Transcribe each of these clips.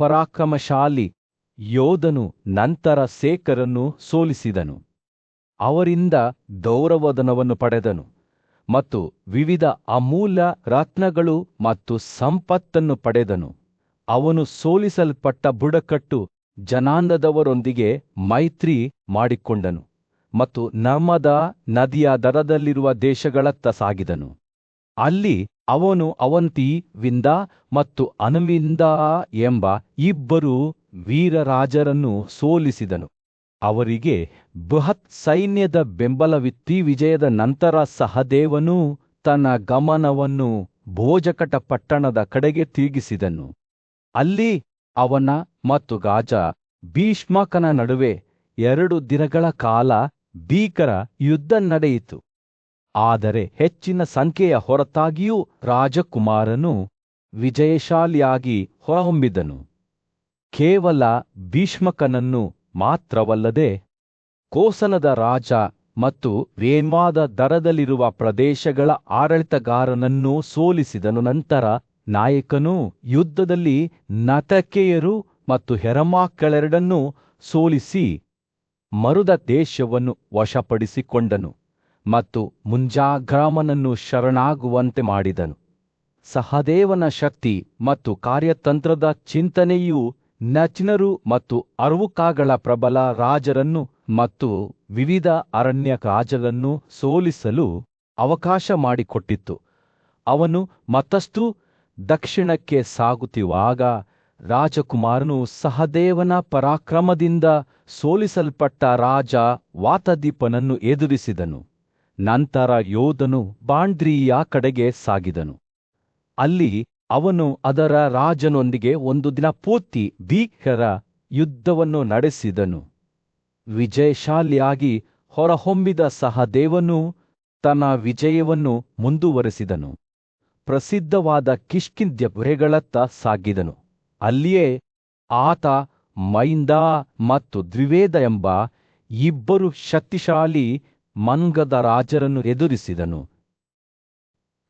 ಪರಾಕ್ರಮಶಾಲಿ ಯೋಧನು ನಂತರ ಸೇಕರನ್ನು ಸೋಲಿಸಿದನು. ಅವರಿಂದ ಗೌರವಧನವನ್ನು ಪಡೆದನು ಮತ್ತು ವಿವಿಧ ಅಮೂಲ್ಯ ರತ್ನಗಳು ಮತ್ತು ಸಂಪತ್ತನ್ನು ಪಡೆದನು. ಅವನು ಸೋಲಿಸಲ್ಪಟ್ಟ ಬುಡಕಟ್ಟು ಜನಾಂಗದವರೊಂದಿಗೆ ಮೈತ್ರಿ ಮಾಡಿಕೊಂಡನು ಮತ್ತು ನರ್ಮದಾ ನದಿಯ ದಡದಲ್ಲಿರುವ ದೇಶಗಳತ್ತ ಸಾಗಿದನು. ಅಲ್ಲಿ ಅವನು ಅವಂತಿ ವಿಂದ ಮತ್ತು ಅನುವಿಂದ ಎಂಬ ಇಬ್ಬರು ವೀರರಾಜರನ್ನು ಸೋಲಿಸಿದನು. ಅವರಿಗೆ ಬೃಹತ್ ಸೈನ್ಯದ ಬೆಂಬಲವಿತ್ತಿ ವಿಜಯದ ನಂತರ ಸಹದೇವನು ತನ್ನ ಗಮನವನ್ನು ಭೋಜಕಟ ಪಟ್ಟಣದ ಕಡೆಗೆ ತಿರುಗಿಸಿದನು. ಅಲ್ಲಿ ಅವನ ಮತ್ತು ರಾಜ ಭೀಷ್ಮಕನ ನಡುವೆ 2 ದಿನಗಳ ಕಾಲ ಭೀಕರ ಯುದ್ಧ ನಡೆಯಿತು. ಆದರೆ ಹೆಚ್ಚಿನ ಸಂಖ್ಯೆಯ ಹೊರತಾಗಿಯೂ ರಾಜಕುಮಾರನು ವಿಜಯಶಾಲಿಯಾಗಿ ಹೊರಹೊಮ್ಮಿದನು. ಕೇವಲ ಭೀಷ್ಮಕನನ್ನು ಮಾತ್ರವಲ್ಲದೆ ಕೋಸಲದ ರಾಜ ಮತ್ತು ರೇನ್ವಾದ ದರದಲ್ಲಿರುವ ಪ್ರದೇಶಗಳ ಆಡಳಿತಗಾರನನ್ನೂ ಸೋಲಿಸಿದನು. ನಂತರ ನಾಯಕನು ಯುದ್ಧದಲ್ಲಿ ನತಕೇಯರು ಮತ್ತು ಹೆರಮಾಕಳೆರಡನ್ನೂ ಸೋಲಿಸಿ ಮರುದ ದೇಶವನ್ನು ವಶಪಡಿಸಿಕೊಂಡನು ಮತ್ತು ಮುಂಜಾಗ್ರಾಮನನ್ನು ಶರಣಾಗುವಂತೆ ಮಾಡಿದನು. ಸಹದೇವನ ಶಕ್ತಿ ಮತ್ತು ಕಾರ್ಯತಂತ್ರದ ಚಿಂತನೆಯು ನಚಿನರು ಮತ್ತು ಅರ್ವುಕಾಗಳ ಪ್ರಬಲ ರಾಜರನ್ನು ಮತ್ತು ವಿವಿಧ ಅರಣ್ಯ ರಾಜರನ್ನು ಸೋಲಿಸಲು ಅವಕಾಶ ಮಾಡಿಕೊಟ್ಟಿತ್ತು. ಅವನು ಮತ್ತಷ್ಟು ದಕ್ಷಿಣಕ್ಕೆ ಸಾಗುತ್ತಿರುವಾಗ ರಾಜಕುಮಾರನು ಸಹದೇವನ ಪರಾಕ್ರಮದಿಂದ ಸೋಲಿಸಲ್ಪಟ್ಟ ರಾಜ ವಾತದೀಪನನ್ನು ಎದುರಿಸಿದನು. ನಂತರ ಯೋಧನು ಬಾಂಡ್ರಿಯ ಕಡೆಗೆ ಸಾಗಿದನು. ಅಲ್ಲಿ ಅವನು ಅದರ ರಾಜನೊಂದಿಗೆ 1 ದಿನ ಪೂರ್ತಿ ಭೀಕರ ಯುದ್ಧವನ್ನು ನಡೆಸಿದನು. ವಿಜಯಶಾಲಿಯಾಗಿ ಹೊರಹೊಮ್ಮಿದ ಸಹದೇವನು ತನ್ನ ವಿಜಯವನ್ನು ಮುಂದುವರೆಸಿದನು. ಪ್ರಸಿದ್ಧವಾದ ಕಿಷ್ಕಿಂಧ್ಯ ಗುಹೆಗಳತ್ತ ಸಾಗಿದನು. ಅಲ್ಲಿಯೇ ಆತ ಮೈಂದ ಮತ್ತು ದ್ವಿವೇದ ಎಂಬ ಇಬ್ಬರು ಶಕ್ತಿಶಾಲಿ ಮಂಗದ ರಾಜರನ್ನು ಎದುರಿಸಿದನು.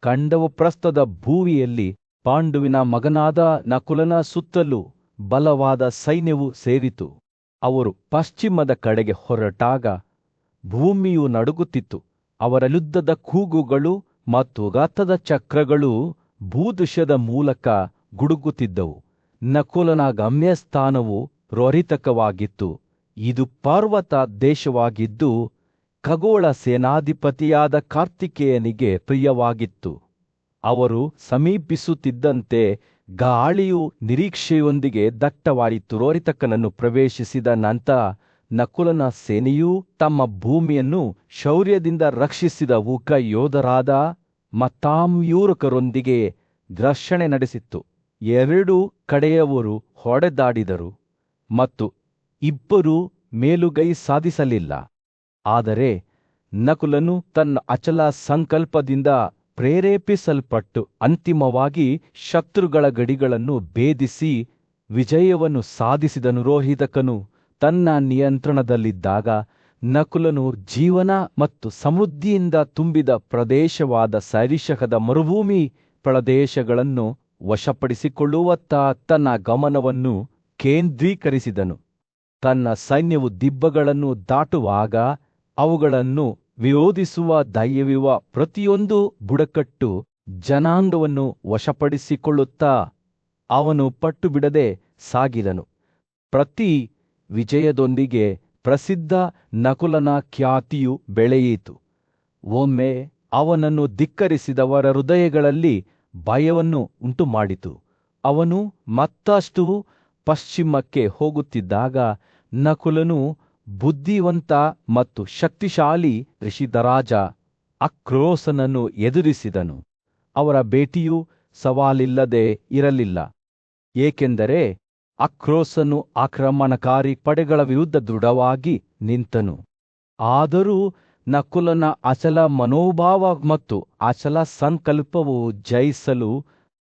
ಖಂಡವಪ್ರಸ್ಥದ ಭೂಮಿಯಲ್ಲಿ ಪಾಂಡುವಿನ ಮಗನಾದ ನಕುಲನ ಸುತ್ತಲೂ ಬಲವಾದ ಸೈನ್ಯವು ಸೇರಿತು. ಅವರು ಪಶ್ಚಿಮದ ಕಡೆಗೆ ಹೊರಟಾಗ ಭೂಮಿಯು ನಡುಗುತ್ತಿತ್ತು. ಅವರ ಯುದ್ಧದ ಕೂಗುಗಳು ಮತ್ತು ರಥದ ಚಕ್ರಗಳು ಭೂದೃಶ್ಯದ ಮೂಲಕ ಗುಡುಗುತ್ತಿದ್ದವು. ನಕುಲನ ಗಮ್ಯಸ್ಥಾನವು ರೋಹಿತಕವಾಗಿತ್ತು. ಇದು ಪರ್ವತ ದೇಶವಾಗಿದ್ದು ಖಗೋಳ ಸೇನಾಧಿಪತಿಯಾದ ಕಾರ್ತಿಕೇಯನಿಗೆ ಪ್ರಿಯವಾಗಿತ್ತು. ಅವರು ಸಮೀಪಿಸುತ್ತಿದ್ದಂತೆ ಗಾಳಿಯು ನಿರೀಕ್ಷೆಯೊಂದಿಗೆ ದಟ್ಟವಾಯಿತು. ರೋಹಿತಕನನ್ನು ಪ್ರವೇಶಿಸಿದ ನಂತರ ನಕುಲನ ಸೇನೆಯು ತಮ್ಮ ಭೂಮಿಯನ್ನು ಶೌರ್ಯದಿಂದ ರಕ್ಷಿಸಿದ ಉಗ್ರ ಯೋಧರಾದ ಮತಾಮ್ಯೂರಕರೊಂದಿಗೆ ಘರ್ಷಣೆ ನಡೆಸಿತ್ತು. 2 ಕಡೆಯವರು ಹೊಡೆದಾಡಿದರು ಮತ್ತು ಇಬ್ಬರೂ ಮೇಲುಗೈ ಸಾಧಿಸಲಿಲ್ಲ. ಆದರೆ ನಕುಲನು ತನ್ನ ಅಚಲ ಸಂಕಲ್ಪದಿಂದ ಪ್ರೇರೇಪಿಸಲ್ಪಟ್ಟು ಅಂತಿಮವಾಗಿ ಶತ್ರುಗಳ ಗಡಿಗಳನ್ನು ಭೇದಿಸಿ ವಿಜಯವನ್ನು ಸಾಧಿಸಿದನು. ರೋಹಿತಕನು ತನ್ನ ನಿಯಂತ್ರಣದಲ್ಲಿದ್ದಾಗ ನಕುಲನು ಜೀವನ ಮತ್ತು ಸಮೃದ್ಧಿಯಿಂದ ತುಂಬಿದ ಪ್ರದೇಶವಾದ ಸೈರಿಷಹದ ಮರುಭೂಮಿ ಪ್ರದೇಶಗಳನ್ನು ವಶಪಡಿಸಿಕೊಳ್ಳುವತ್ತ ತನ್ನ ಗಮನವನ್ನು ಕೇಂದ್ರೀಕರಿಸಿದನು. ತನ್ನ ಸೈನ್ಯವು ದಿಬ್ಬಗಳನ್ನು ದಾಟುವಾಗ ಅವುಗಳನ್ನು ವಿರೋಧಿಸುವ ಧೈರ್ಯವಿರುವ ಪ್ರತಿಯೊಂದು ಬುಡಕಟ್ಟು ಜನಾಂಗವನ್ನು ವಶಪಡಿಸಿಕೊಳ್ಳುತ್ತಾ ಅವನು ಪಟ್ಟುಬಿಡದೆ ಸಾಗಿದನು. ಪ್ರತಿ ವಿಜಯದೊಂದಿಗೆ ಪ್ರಸಿದ್ಧ ನಕುಲನ ಖ್ಯಾತಿಯು ಬೆಳೆಯಿತು. ಒಮ್ಮೆ ಅವನನ್ನು ಧಿಕ್ಕರಿಸಿದವರ ಹೃದಯಗಳಲ್ಲಿ ಭಯವನ್ನು ಉಂಟುಮಾಡಿತು. ಅವನು ಮತ್ತಷ್ಟು ಪಶ್ಚಿಮಕ್ಕೆ ಹೋಗುತ್ತಿದ್ದಾಗ ನಕುಲನು ಬುದ್ಧಿವಂತ ಮತ್ತು ಶಕ್ತಿಶಾಲಿ ಋಷಿಧರಾಜ ಅಕ್ರೋಸನನ್ನು ಎದುರಿಸಿದನು. ಅವರ ಭೇಟಿಯು ಸವಾಲಿಲ್ಲದೆ ಇರಲಿಲ್ಲ, ಏಕೆಂದರೆ ಅಕ್ರೋಸನು ಆಕ್ರಮಣಕಾರಿ ಪಡೆಗಳ ವಿರುದ್ಧ ದೃಢವಾಗಿ ನಿಂತನು. ಆದರೂ ನಕುಲನ ಅಚಲ ಮನೋಭಾವ ಮತ್ತು ಅಚಲ ಸಂಕಲ್ಪವು ಜಯಿಸಲು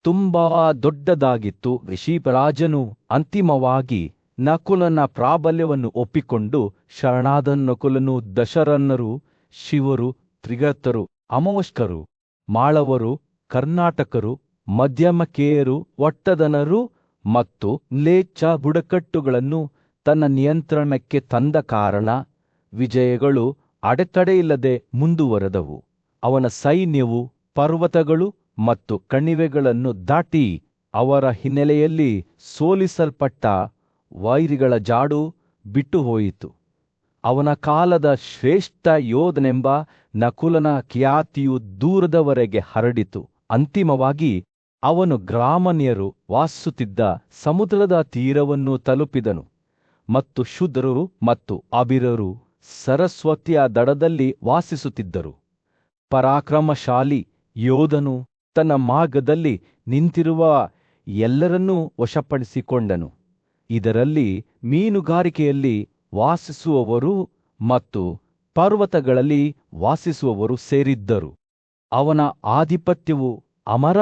ತುಂಬಾ ದೊಡ್ಡದಾಗಿತ್ತು. ಋಷಿರಾಜನು ಅಂತಿಮವಾಗಿ ನಕುಲನ ಪ್ರಾಬಲ್ಯವನ್ನು ಒಪ್ಪಿಕೊಂಡು ಶರಣಾದ. ನಕುಲನು ದಶರನ್ನರು, ಶಿವರು, ತ್ರಿಗತರು, ಅಮೋಷ್ಕರು, ಮಾಳವರು, ಕರ್ನಾಟಕರು, ಮಧ್ಯಮಕೇಯರು, ಒಟ್ಟದನರು ಮತ್ತು ಮ್ಲೇಚ್ಛ ಬುಡಕಟ್ಟುಗಳನ್ನು ತನ್ನ ನಿಯಂತ್ರಣಕ್ಕೆ ತಂದ ಕಾರಣ ವಿಜಯಗಳು ಅಡೆತಡೆಯಿಲ್ಲದೆ ಮುಂದುವರೆದವು. ಅವನ ಸೈನ್ಯವು ಪರ್ವತಗಳು ಮತ್ತು ಕಣಿವೆಗಳನ್ನು ದಾಟಿ ಅವರ ಹಿನ್ನೆಲೆಯಲ್ಲಿ ಸೋಲಿಸಲ್ಪಟ್ಟ ವೈರಿಗಳ ಜಾಡು ಬಿಟ್ಟು ಹೋಯಿತು. ಅವನ ಕಾಲದ ಶ್ರೇಷ್ಠ ಯೋಧನೆಂಬ ನಕುಲನ ಖ್ಯಾತಿಯು ದೂರದವರೆಗೆ ಹರಡಿತು. ಅಂತಿಮವಾಗಿ ಅವನು ಗ್ರಾಮೀಣರು ವಾಸಿಸುತ್ತಿದ್ದ ಸಮುದ್ರದ ತೀರವನ್ನು ತಲುಪಿದನು ಮತ್ತು ಶೂದ್ರರು ಮತ್ತು ಅಬಿರರು ಸರಸ್ವತಿಯ ದಡದಲ್ಲಿ ವಾಸಿಸುತ್ತಿದ್ದರು. ಪರಾಕ್ರಮಶಾಲಿ ಯೋಧನು ತನ್ನ ಮಾರ್ಗದಲ್ಲಿ ನಿಂತಿರುವ ಎಲ್ಲರನ್ನೂ ವಶಪಡಿಸಿಕೊಂಡನು. ಇದರಲ್ಲಿ ಮೀನುಗಾರಿಕೆಯಲ್ಲಿ ವಾಸಿಸುವವರು ಮತ್ತು ಪರ್ವತಗಳಲ್ಲಿ ವಾಸಿಸುವವರು ಸೇರಿದ್ದರು. ಅವನ ಆಧಿಪತ್ಯವು ಅಮರ,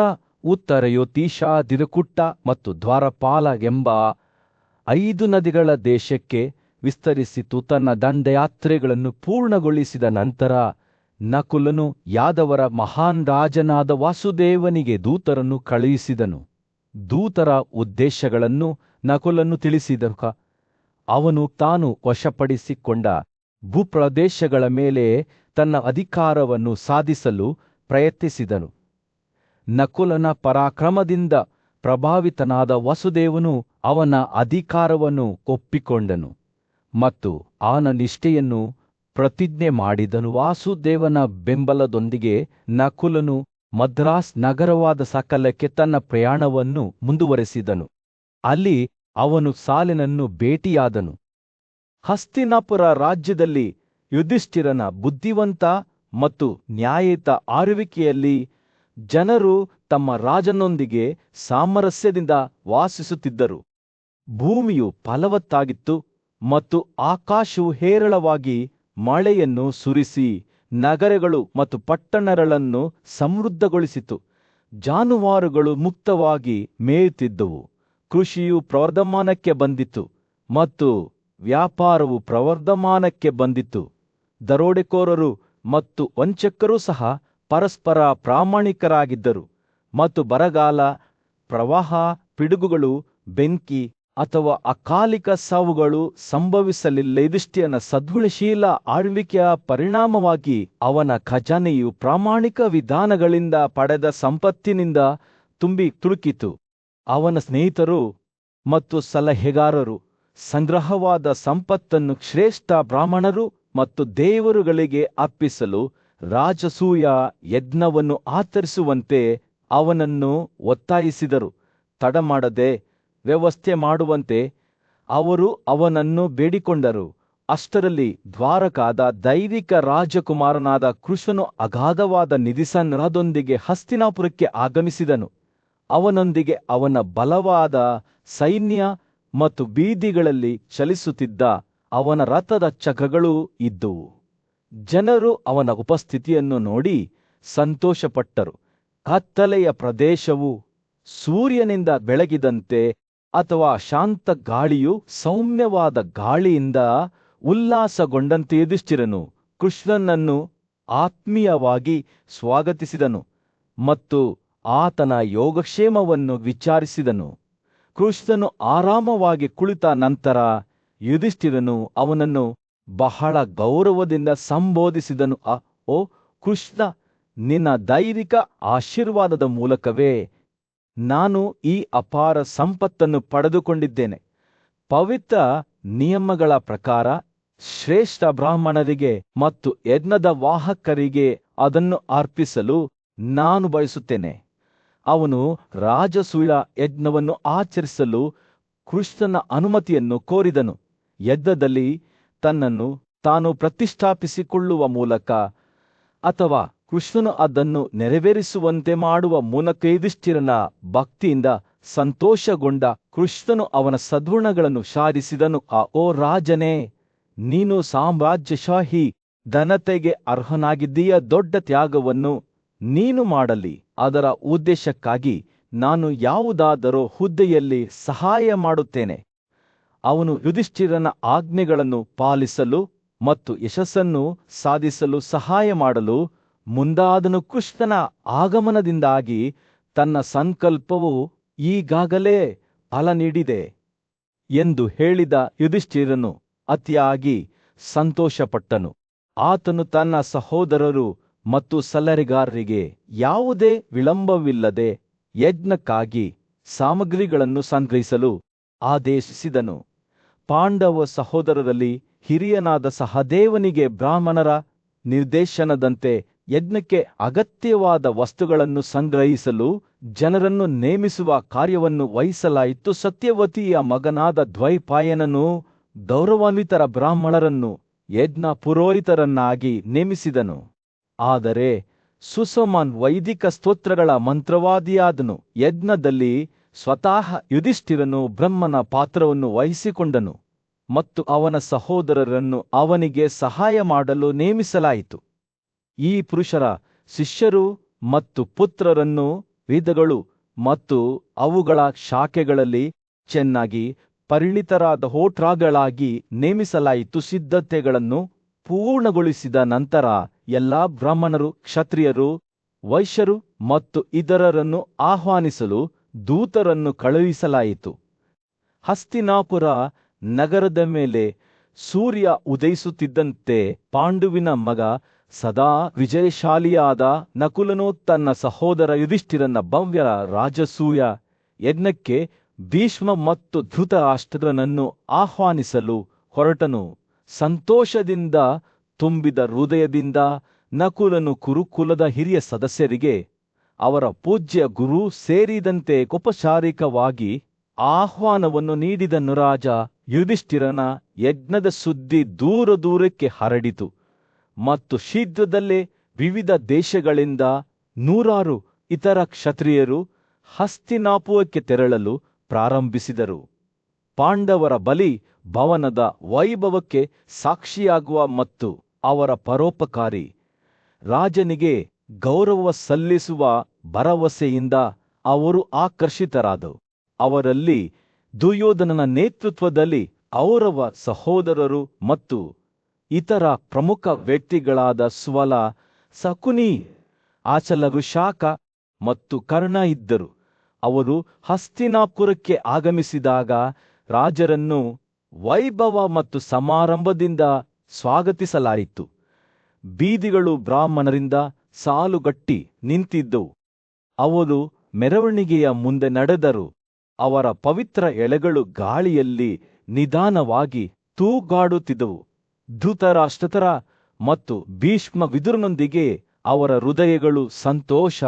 ಉತ್ತರಯೋತೀಶ, ದಿರಕುಟ್ಟ ಮತ್ತು ದ್ವಾರಪಾಲ ಎಂಬ 5 ನದಿಗಳ ದೇಶಕ್ಕೆ ವಿಸ್ತರಿಸಿತು. ತನ್ನ ದಂಡಯಾತ್ರೆಗಳನ್ನು ಪೂರ್ಣಗೊಳಿಸಿದ ನಂತರ ನಕುಲನು ಯಾದವರ ಮಹಾನ್ ರಾಜನಾದ ವಾಸುದೇವನಿಗೆ ದೂತರನ್ನು ಕಳುಹಿಸಿದನು. ದೂತರ ಉದ್ದೇಶಗಳನ್ನು ನಕುಲನು ತಿಳಿಸಿದಾಗ ಅವನು ತಾನು ವಶಪಡಿಸಿಕೊಂಡ ಭೂಪ್ರದೇಶಗಳ ಮೇಲೆ ತನ್ನ ಅಧಿಕಾರವನ್ನು ಸಾಧಿಸಲು ಪ್ರಯತ್ನಿಸಿದನು. ನಕುಲನ ಪರಾಕ್ರಮದಿಂದ ಪ್ರಭಾವಿತನಾದ ವಾಸುದೇವನು ಅವನ ಅಧಿಕಾರವನ್ನು ಒಪ್ಪಿಕೊಂಡನು ಮತ್ತು ಅವನ ನಿಷ್ಠೆಯನ್ನು ಪ್ರತಿಜ್ಞೆ ಮಾಡಿದನು. ವಾಸುದೇವನ ಬೆಂಬಲದೊಂದಿಗೆ ನಕುಲನು ಮದ್ರಾಸ್ ನಗರವಾದ ಸಕಲಕ್ಕೆ ತನ್ನ ಪ್ರಯಾಣವನ್ನು ಮುಂದುವರೆಸಿದನು. ಅಲ್ಲಿ ಅವನು ಸಾಲಿನನ್ನು ಭೇಟಿಯಾದನು. ಹಸ್ತಿನಾಪುರ ರಾಜ್ಯದಲ್ಲಿ ಯುಧಿಷ್ಠಿರನ ಬುದ್ಧಿವಂತ ಮತ್ತು ನ್ಯಾಯಯುತ ಆಳ್ವಿಕೆಯಲ್ಲಿ ಜನರು ತಮ್ಮ ರಾಜನೊಂದಿಗೆ ಸಾಮರಸ್ಯದಿಂದ ವಾಸಿಸುತ್ತಿದ್ದರು. ಭೂಮಿಯು ಫಲವತ್ತಾಗಿತ್ತು ಮತ್ತು ಆಕಾಶವು ಹೇರಳವಾಗಿ ಮಳೆಯನ್ನು ಸುರಿಸಿ ನಗರಗಳು ಮತ್ತು ಪಟ್ಟಣಗಳನ್ನು ಸಮೃದ್ಧಗೊಳಿಸಿತು. ಜಾನುವಾರುಗಳು ಮುಕ್ತವಾಗಿ ಮೇಯುತ್ತಿದ್ದವು. ಕೃಷಿಯು ಪ್ರವರ್ಧಮಾನಕ್ಕೆ ಬಂದಿತು ಮತ್ತು ವ್ಯಾಪಾರವು ಪ್ರವರ್ಧಮಾನಕ್ಕೆ ಬಂದಿತು. ದರೋಡೆಕೋರರು ಮತ್ತು ವಂಚಕರು ಸಹ ಪರಸ್ಪರ ಪ್ರಾಮಾಣಿಕರಾಗಿದ್ದರು ಮತ್ತು ಬರಗಾಲ, ಪ್ರವಾಹ, ಪಿಡುಗುಗಳು, ಬೆಂಕಿ ಅಥವಾ ಅಕಾಲಿಕ ಸಾವುಗಳು ಸಂಭವಿಸಲಿಲ್ಲ. ಯುಧಿಷ್ಠಿರನ ಸದ್ಗುಣಶೀಲ ಆಳ್ವಿಕೆಯ ಪರಿಣಾಮವಾಗಿ ಅವನ ಖಜಾನೆಯು ಪ್ರಾಮಾಣಿಕ ವಿಧಾನಗಳಿಂದ ಪಡೆದ ಸಂಪತ್ತಿನಿಂದ ತುಂಬಿ ತುಳುಕಿತು. ಅವನ ಸ್ನೇಹಿತರು ಮತ್ತು ಸಲಹೆಗಾರರು ಸಂಗ್ರಹವಾದ ಸಂಪತ್ತನ್ನು ಶ್ರೇಷ್ಠ ಬ್ರಾಹ್ಮಣರು ಮತ್ತು ದೇವರುಗಳಿಗೆ ಅರ್ಪಿಸಲು ರಾಜಸೂಯ ಯಜ್ಞವನ್ನು ಆಚರಿಸುವಂತೆ ಅವನನ್ನು ಒತ್ತಾಯಿಸಿದರು. ತಡಮಾಡದೆ ವ್ಯವಸ್ಥೆ ಮಾಡುವಂತೆ ಅವರು ಅವನನ್ನು ಬೇಡಿಕೊಂಡರು. ಅಷ್ಟರಲ್ಲಿ ದ್ವಾರಕಾದ ದೈವಿಕ ರಾಜಕುಮಾರನಾದ ಕೃಷ್ಣನು ಅಗಾಧವಾದ ನಿಧಿಸಂಗ್ರಹದೊಂದಿಗೆ ಹಸ್ತಿನಾಪುರಕ್ಕೆ ಆಗಮಿಸಿದನು. ಅವನೊಂದಿಗೆ ಅವನ ಬಲವಾದ ಸೈನ್ಯ ಮತ್ತು ಬೀದಿಗಳಲ್ಲಿ ಚಲಿಸುತ್ತಿದ್ದ ಅವನ ರಥದ ಚಕ್ರಗಳೂ ಇದ್ದುವು. ಜನರು ಅವನ ಉಪಸ್ಥಿತಿಯನ್ನು ನೋಡಿ ಸಂತೋಷಪಟ್ಟರು. ಕತ್ತಲೆಯ ಪ್ರದೇಶವು ಸೂರ್ಯನಿಂದ ಬೆಳಗಿದಂತೆ ಅಥವಾ ಶಾಂತ ಗಾಳಿಯು ಸೌಮ್ಯವಾದ ಗಾಳಿಯಿಂದ ಉಲ್ಲಾಸಗೊಂಡಂತೆ ಯುಧಿಷ್ಠಿರನು ಕೃಷ್ಣನನ್ನು ಆತ್ಮೀಯವಾಗಿ ಸ್ವಾಗತಿಸಿದನು ಮತ್ತು ಆತನ ಯೋಗಕ್ಷೇಮವನ್ನು ವಿಚಾರಿಸಿದನು. ಕೃಷ್ಣನು ಆರಾಮವಾಗಿ ಕುಳಿತ ನಂತರ ಯುಧಿಷ್ಠಿರನು ಅವನನ್ನು ಬಹಳ ಗೌರವದಿಂದ ಸಂಬೋಧಿಸಿದನು. ಓ ಕೃಷ್ಣ, ನಿನ್ನ ದೈವಿಕ ಆಶೀರ್ವಾದದ ಮೂಲಕವೇ ನಾನು ಈ ಅಪಾರ ಸಂಪತ್ತನ್ನು ಪಡೆದುಕೊಂಡಿದ್ದೇನೆ. ಪವಿತ್ರ ನಿಯಮಗಳ ಪ್ರಕಾರ ಶ್ರೇಷ್ಠ ಬ್ರಾಹ್ಮಣರಿಗೆ ಮತ್ತು ಯಜ್ಞದ ವಾಹಕರಿಗೆ ಅದನ್ನು ಅರ್ಪಿಸಲು ನಾನು ಬಯಸುತ್ತೇನೆ. ಅವನು ರಾಜಸೂಯ ಯಜ್ಞವನ್ನು ಆಚರಿಸಲು ಕೃಷ್ಣನ ಅನುಮತಿಯನ್ನು ಕೋರಿದನು. ಯಜ್ಞದಲ್ಲಿ ತನ್ನನ್ನು ತಾನು ಪ್ರತಿಷ್ಠಾಪಿಸಿಕೊಳ್ಳುವ ಮೂಲಕ ಅಥವಾ ಕೃಷ್ಣನು ಅದನ್ನು ನೆರವೇರಿಸುವಂತೆ ಮಾಡುವ ಮೂಲಕ ಯುಧಿಷ್ಠಿರನ ಭಕ್ತಿಯಿಂದ ಸಂತೋಷಗೊಂಡ ಕೃಷ್ಣನು ಅವನ ಸದ್ಗುಣಗಳನ್ನು ಸಾಧಿಸಿದನು. ಓ ರಾಜನೇ, ನೀನು ಸಾಮ್ರಾಜ್ಯಶಾಹಿ ಘನತೆಗೆ ಅರ್ಹನಾಗಿದ್ದೀಯ. ದೊಡ್ಡ ತ್ಯಾಗವನ್ನು ನೀನು ಮಾಡಲಿ. ಅದರ ಉದ್ದೇಶಕ್ಕಾಗಿ ನಾನು ಯಾವುದಾದರೂ ಹುದ್ದೆಯಲ್ಲಿ ಸಹಾಯ ಮಾಡುತ್ತೇನೆ. ಅವನು ಯುಧಿಷ್ಠಿರನ ಆಜ್ಞೆಗಳನ್ನು ಪಾಲಿಸಲು ಮತ್ತು ಯಶಸ್ಸನ್ನು ಸಾಧಿಸಲು ಸಹಾಯ ಮಾಡಲು ಮುಂದಾದನು. ಕೃಷ್ಣನ ಆಗಮನದಿಂದಾಗಿ ತನ್ನ ಸಂಕಲ್ಪವು ಈಗಾಗಲೇ ಫಲ ನೀಡಿದೆ ಎಂದು ಹೇಳಿದ ಯುಧಿಷ್ಠಿರನು ಅತಿಯಾಗಿ ಸಂತೋಷಪಟ್ಟನು. ಆತನು ತನ್ನ ಸಹೋದರರು ಮತ್ತು ಸಲಹೆಗಾರರಿಗೆ ಯಾವುದೇ ವಿಳಂಬವಿಲ್ಲದೆ ಯಜ್ಞಕ್ಕಾಗಿ ಸಾಮಗ್ರಿಗಳನ್ನು ಸಂಗ್ರಹಿಸಲು ಆದೇಶಿಸಿದನು. ಪಾಂಡವ ಸಹೋದರರಲ್ಲಿ ಹಿರಿಯನಾದ ಸಹದೇವನಿಗೆ ಬ್ರಾಹ್ಮಣರ ನಿರ್ದೇಶನದಂತೆ ಯಜ್ಞಕ್ಕೆ ಅಗತ್ಯವಾದ ವಸ್ತುಗಳನ್ನು ಸಂಗ್ರಹಿಸಲು ಜನರನ್ನು ನೇಮಿಸುವ ಕಾರ್ಯವನ್ನು ವಹಿಸಲಾಯಿತು. ಸತ್ಯವತಿಯ ಮಗನಾದ ದ್ವೈಪಾಯನನು ಗೌರವಾನ್ವಿತರ ಬ್ರಾಹ್ಮಣರನ್ನು ಯಜ್ಞ ಪುರೋಹಿತರನ್ನಾಗಿ ನೇಮಿಸಿದನು. ಆದರೆ ಸುಸಮಾನ್ ವೈದಿಕ ಸ್ತೋತ್ರಗಳ ಮಂತ್ರವಾದಿಯಾದನು. ಯಜ್ಞದಲ್ಲಿ ಸ್ವತಃ ಯುಧಿಷ್ಠಿರನು ಬ್ರಹ್ಮನ ಪಾತ್ರವನ್ನು ವಹಿಸಿಕೊಂಡನು ಮತ್ತು ಅವನ ಸಹೋದರರನ್ನು ಅವನಿಗೆ ಸಹಾಯ ಮಾಡಲು ನೇಮಿಸಲಾಯಿತು. ಈ ಪುರುಷರ ಶಿಷ್ಯರು ಮತ್ತು ಪುತ್ರರನ್ನು ವೇದಗಳು ಮತ್ತು ಅವುಗಳ ಶಾಖೆಗಳಲ್ಲಿ ಚೆನ್ನಾಗಿ ಪರಿಣಿತರಾದ ಹೋಟ್ರಾಗಳಾಗಿ ನೇಮಿಸಲಾಯಿತು. ಸಿದ್ಧತೆಗಳನ್ನು ಪೂರ್ಣಗೊಳಿಸಿದ ನಂತರ ಎಲ್ಲಾ ಬ್ರಾಹ್ಮಣರು, ಕ್ಷತ್ರಿಯರು, ವೈಶ್ಯರು ಮತ್ತು ಇತರರನ್ನು ಆಹ್ವಾನಿಸಲು ದೂತರನ್ನು ಕಳುಹಿಸಲಾಯಿತು. ಹಸ್ತಿನಾಪುರ ನಗರದ ಮೇಲೆ ಸೂರ್ಯ ಉದಯಿಸುತ್ತಿದ್ದಂತೆ ಪಾಂಡುವಿನ ಮಗ ಸದಾ ವಿಜಯಶಾಲಿಯಾದ ನಕುಲನು ತನ್ನ ಸಹೋದರ ಯುಧಿಷ್ಠಿರನ ಭವ್ಯ ರಾಜಸೂಯ ಯಜ್ಞಕ್ಕೆ ಭೀಷ್ಮ ಮತ್ತು ಧೃತರಾಷ್ಟ್ರನನ್ನು ಆಹ್ವಾನಿಸಲು ಹೊರಟನು. ಸಂತೋಷದಿಂದ ತುಂಬಿದ ಹೃದಯದಿಂದ ನಕುಲನು ಕುರುಕುಲದ ಹಿರಿಯ ಸದಸ್ಯರಿಗೆ ಅವರ ಪೂಜ್ಯ ಗುರು ಸೇರಿದಂತೆ ಔಪಚಾರಿಕವಾಗಿ ಆಹ್ವಾನವನ್ನು ನೀಡಿದನು. ರಾಜ ಯುಧಿಷ್ಠಿರನ ಯಜ್ಞದ ಸುದ್ದಿ ದೂರ ದೂರಕ್ಕೆ ಹರಡಿತು ಮತ್ತು ಶೀಘ್ರದಲ್ಲೇ ವಿವಿಧ ದೇಶಗಳಿಂದ ನೂರಾರು ಇತರ ಕ್ಷತ್ರಿಯರು ಹಸ್ತಿನಾಪುರಕ್ಕೆ ತೆರಳಲು ಪ್ರಾರಂಭಿಸಿದರು. ಪಾಂಡವರ ಬಲಿ ಭವನದ ವೈಭವಕ್ಕೆ ಸಾಕ್ಷಿಯಾಗುವ ಮತ್ತು ಅವರ ಪರೋಪಕಾರಿ ರಾಜನಿಗೆ ಗೌರವ ಸಲ್ಲಿಸುವ ಭರವಸೆಯಿಂದ ಅವರು ಆಕರ್ಷಿತರಾದರು. ಅವರಲ್ಲಿ ದುರ್ಯೋಧನನ ನೇತೃತ್ವದಲ್ಲಿ ಔರವ ಸಹೋದರರು ಮತ್ತು ಇತರ ಪ್ರಮುಖ ವ್ಯಕ್ತಿಗಳಾದ ಸ್ವಲ, ಶಕುನಿ, ಆಚಲವೃಷಾಕ ಮತ್ತು ಕರ್ಣ ಇದ್ದರು. ಅವರು ಹಸ್ತಿನಾಪುರಕ್ಕೆ ಆಗಮಿಸಿದಾಗ ರಾಜರನ್ನು ವೈಭವ ಮತ್ತು ಸಮಾರಂಭದಿಂದ ಸ್ವಾಗತಿಸಲಾಯಿತು. ಬೀದಿಗಳು ಬ್ರಾಹ್ಮಣರಿಂದ ಸಾಲುಗಟ್ಟಿ ನಿಂತಿದ್ದವು. ಅವರು ಮೆರವಣಿಗೆಯ ಮುಂದೆ ನಡೆದರು. ಅವರ ಪವಿತ್ರ ಎಳೆಗಳು ಗಾಳಿಯಲ್ಲಿ ನಿಧಾನವಾಗಿ ತೂಗಾಡುತ್ತಿದ್ದವು. ಧೃತರಾಷ್ಟ್ರರ ಮತ್ತು ಭೀಷ್ಮ ವಿದುರನೊಂದಿಗೆ ಅವರ ಹೃದಯಗಳು ಸಂತೋಷ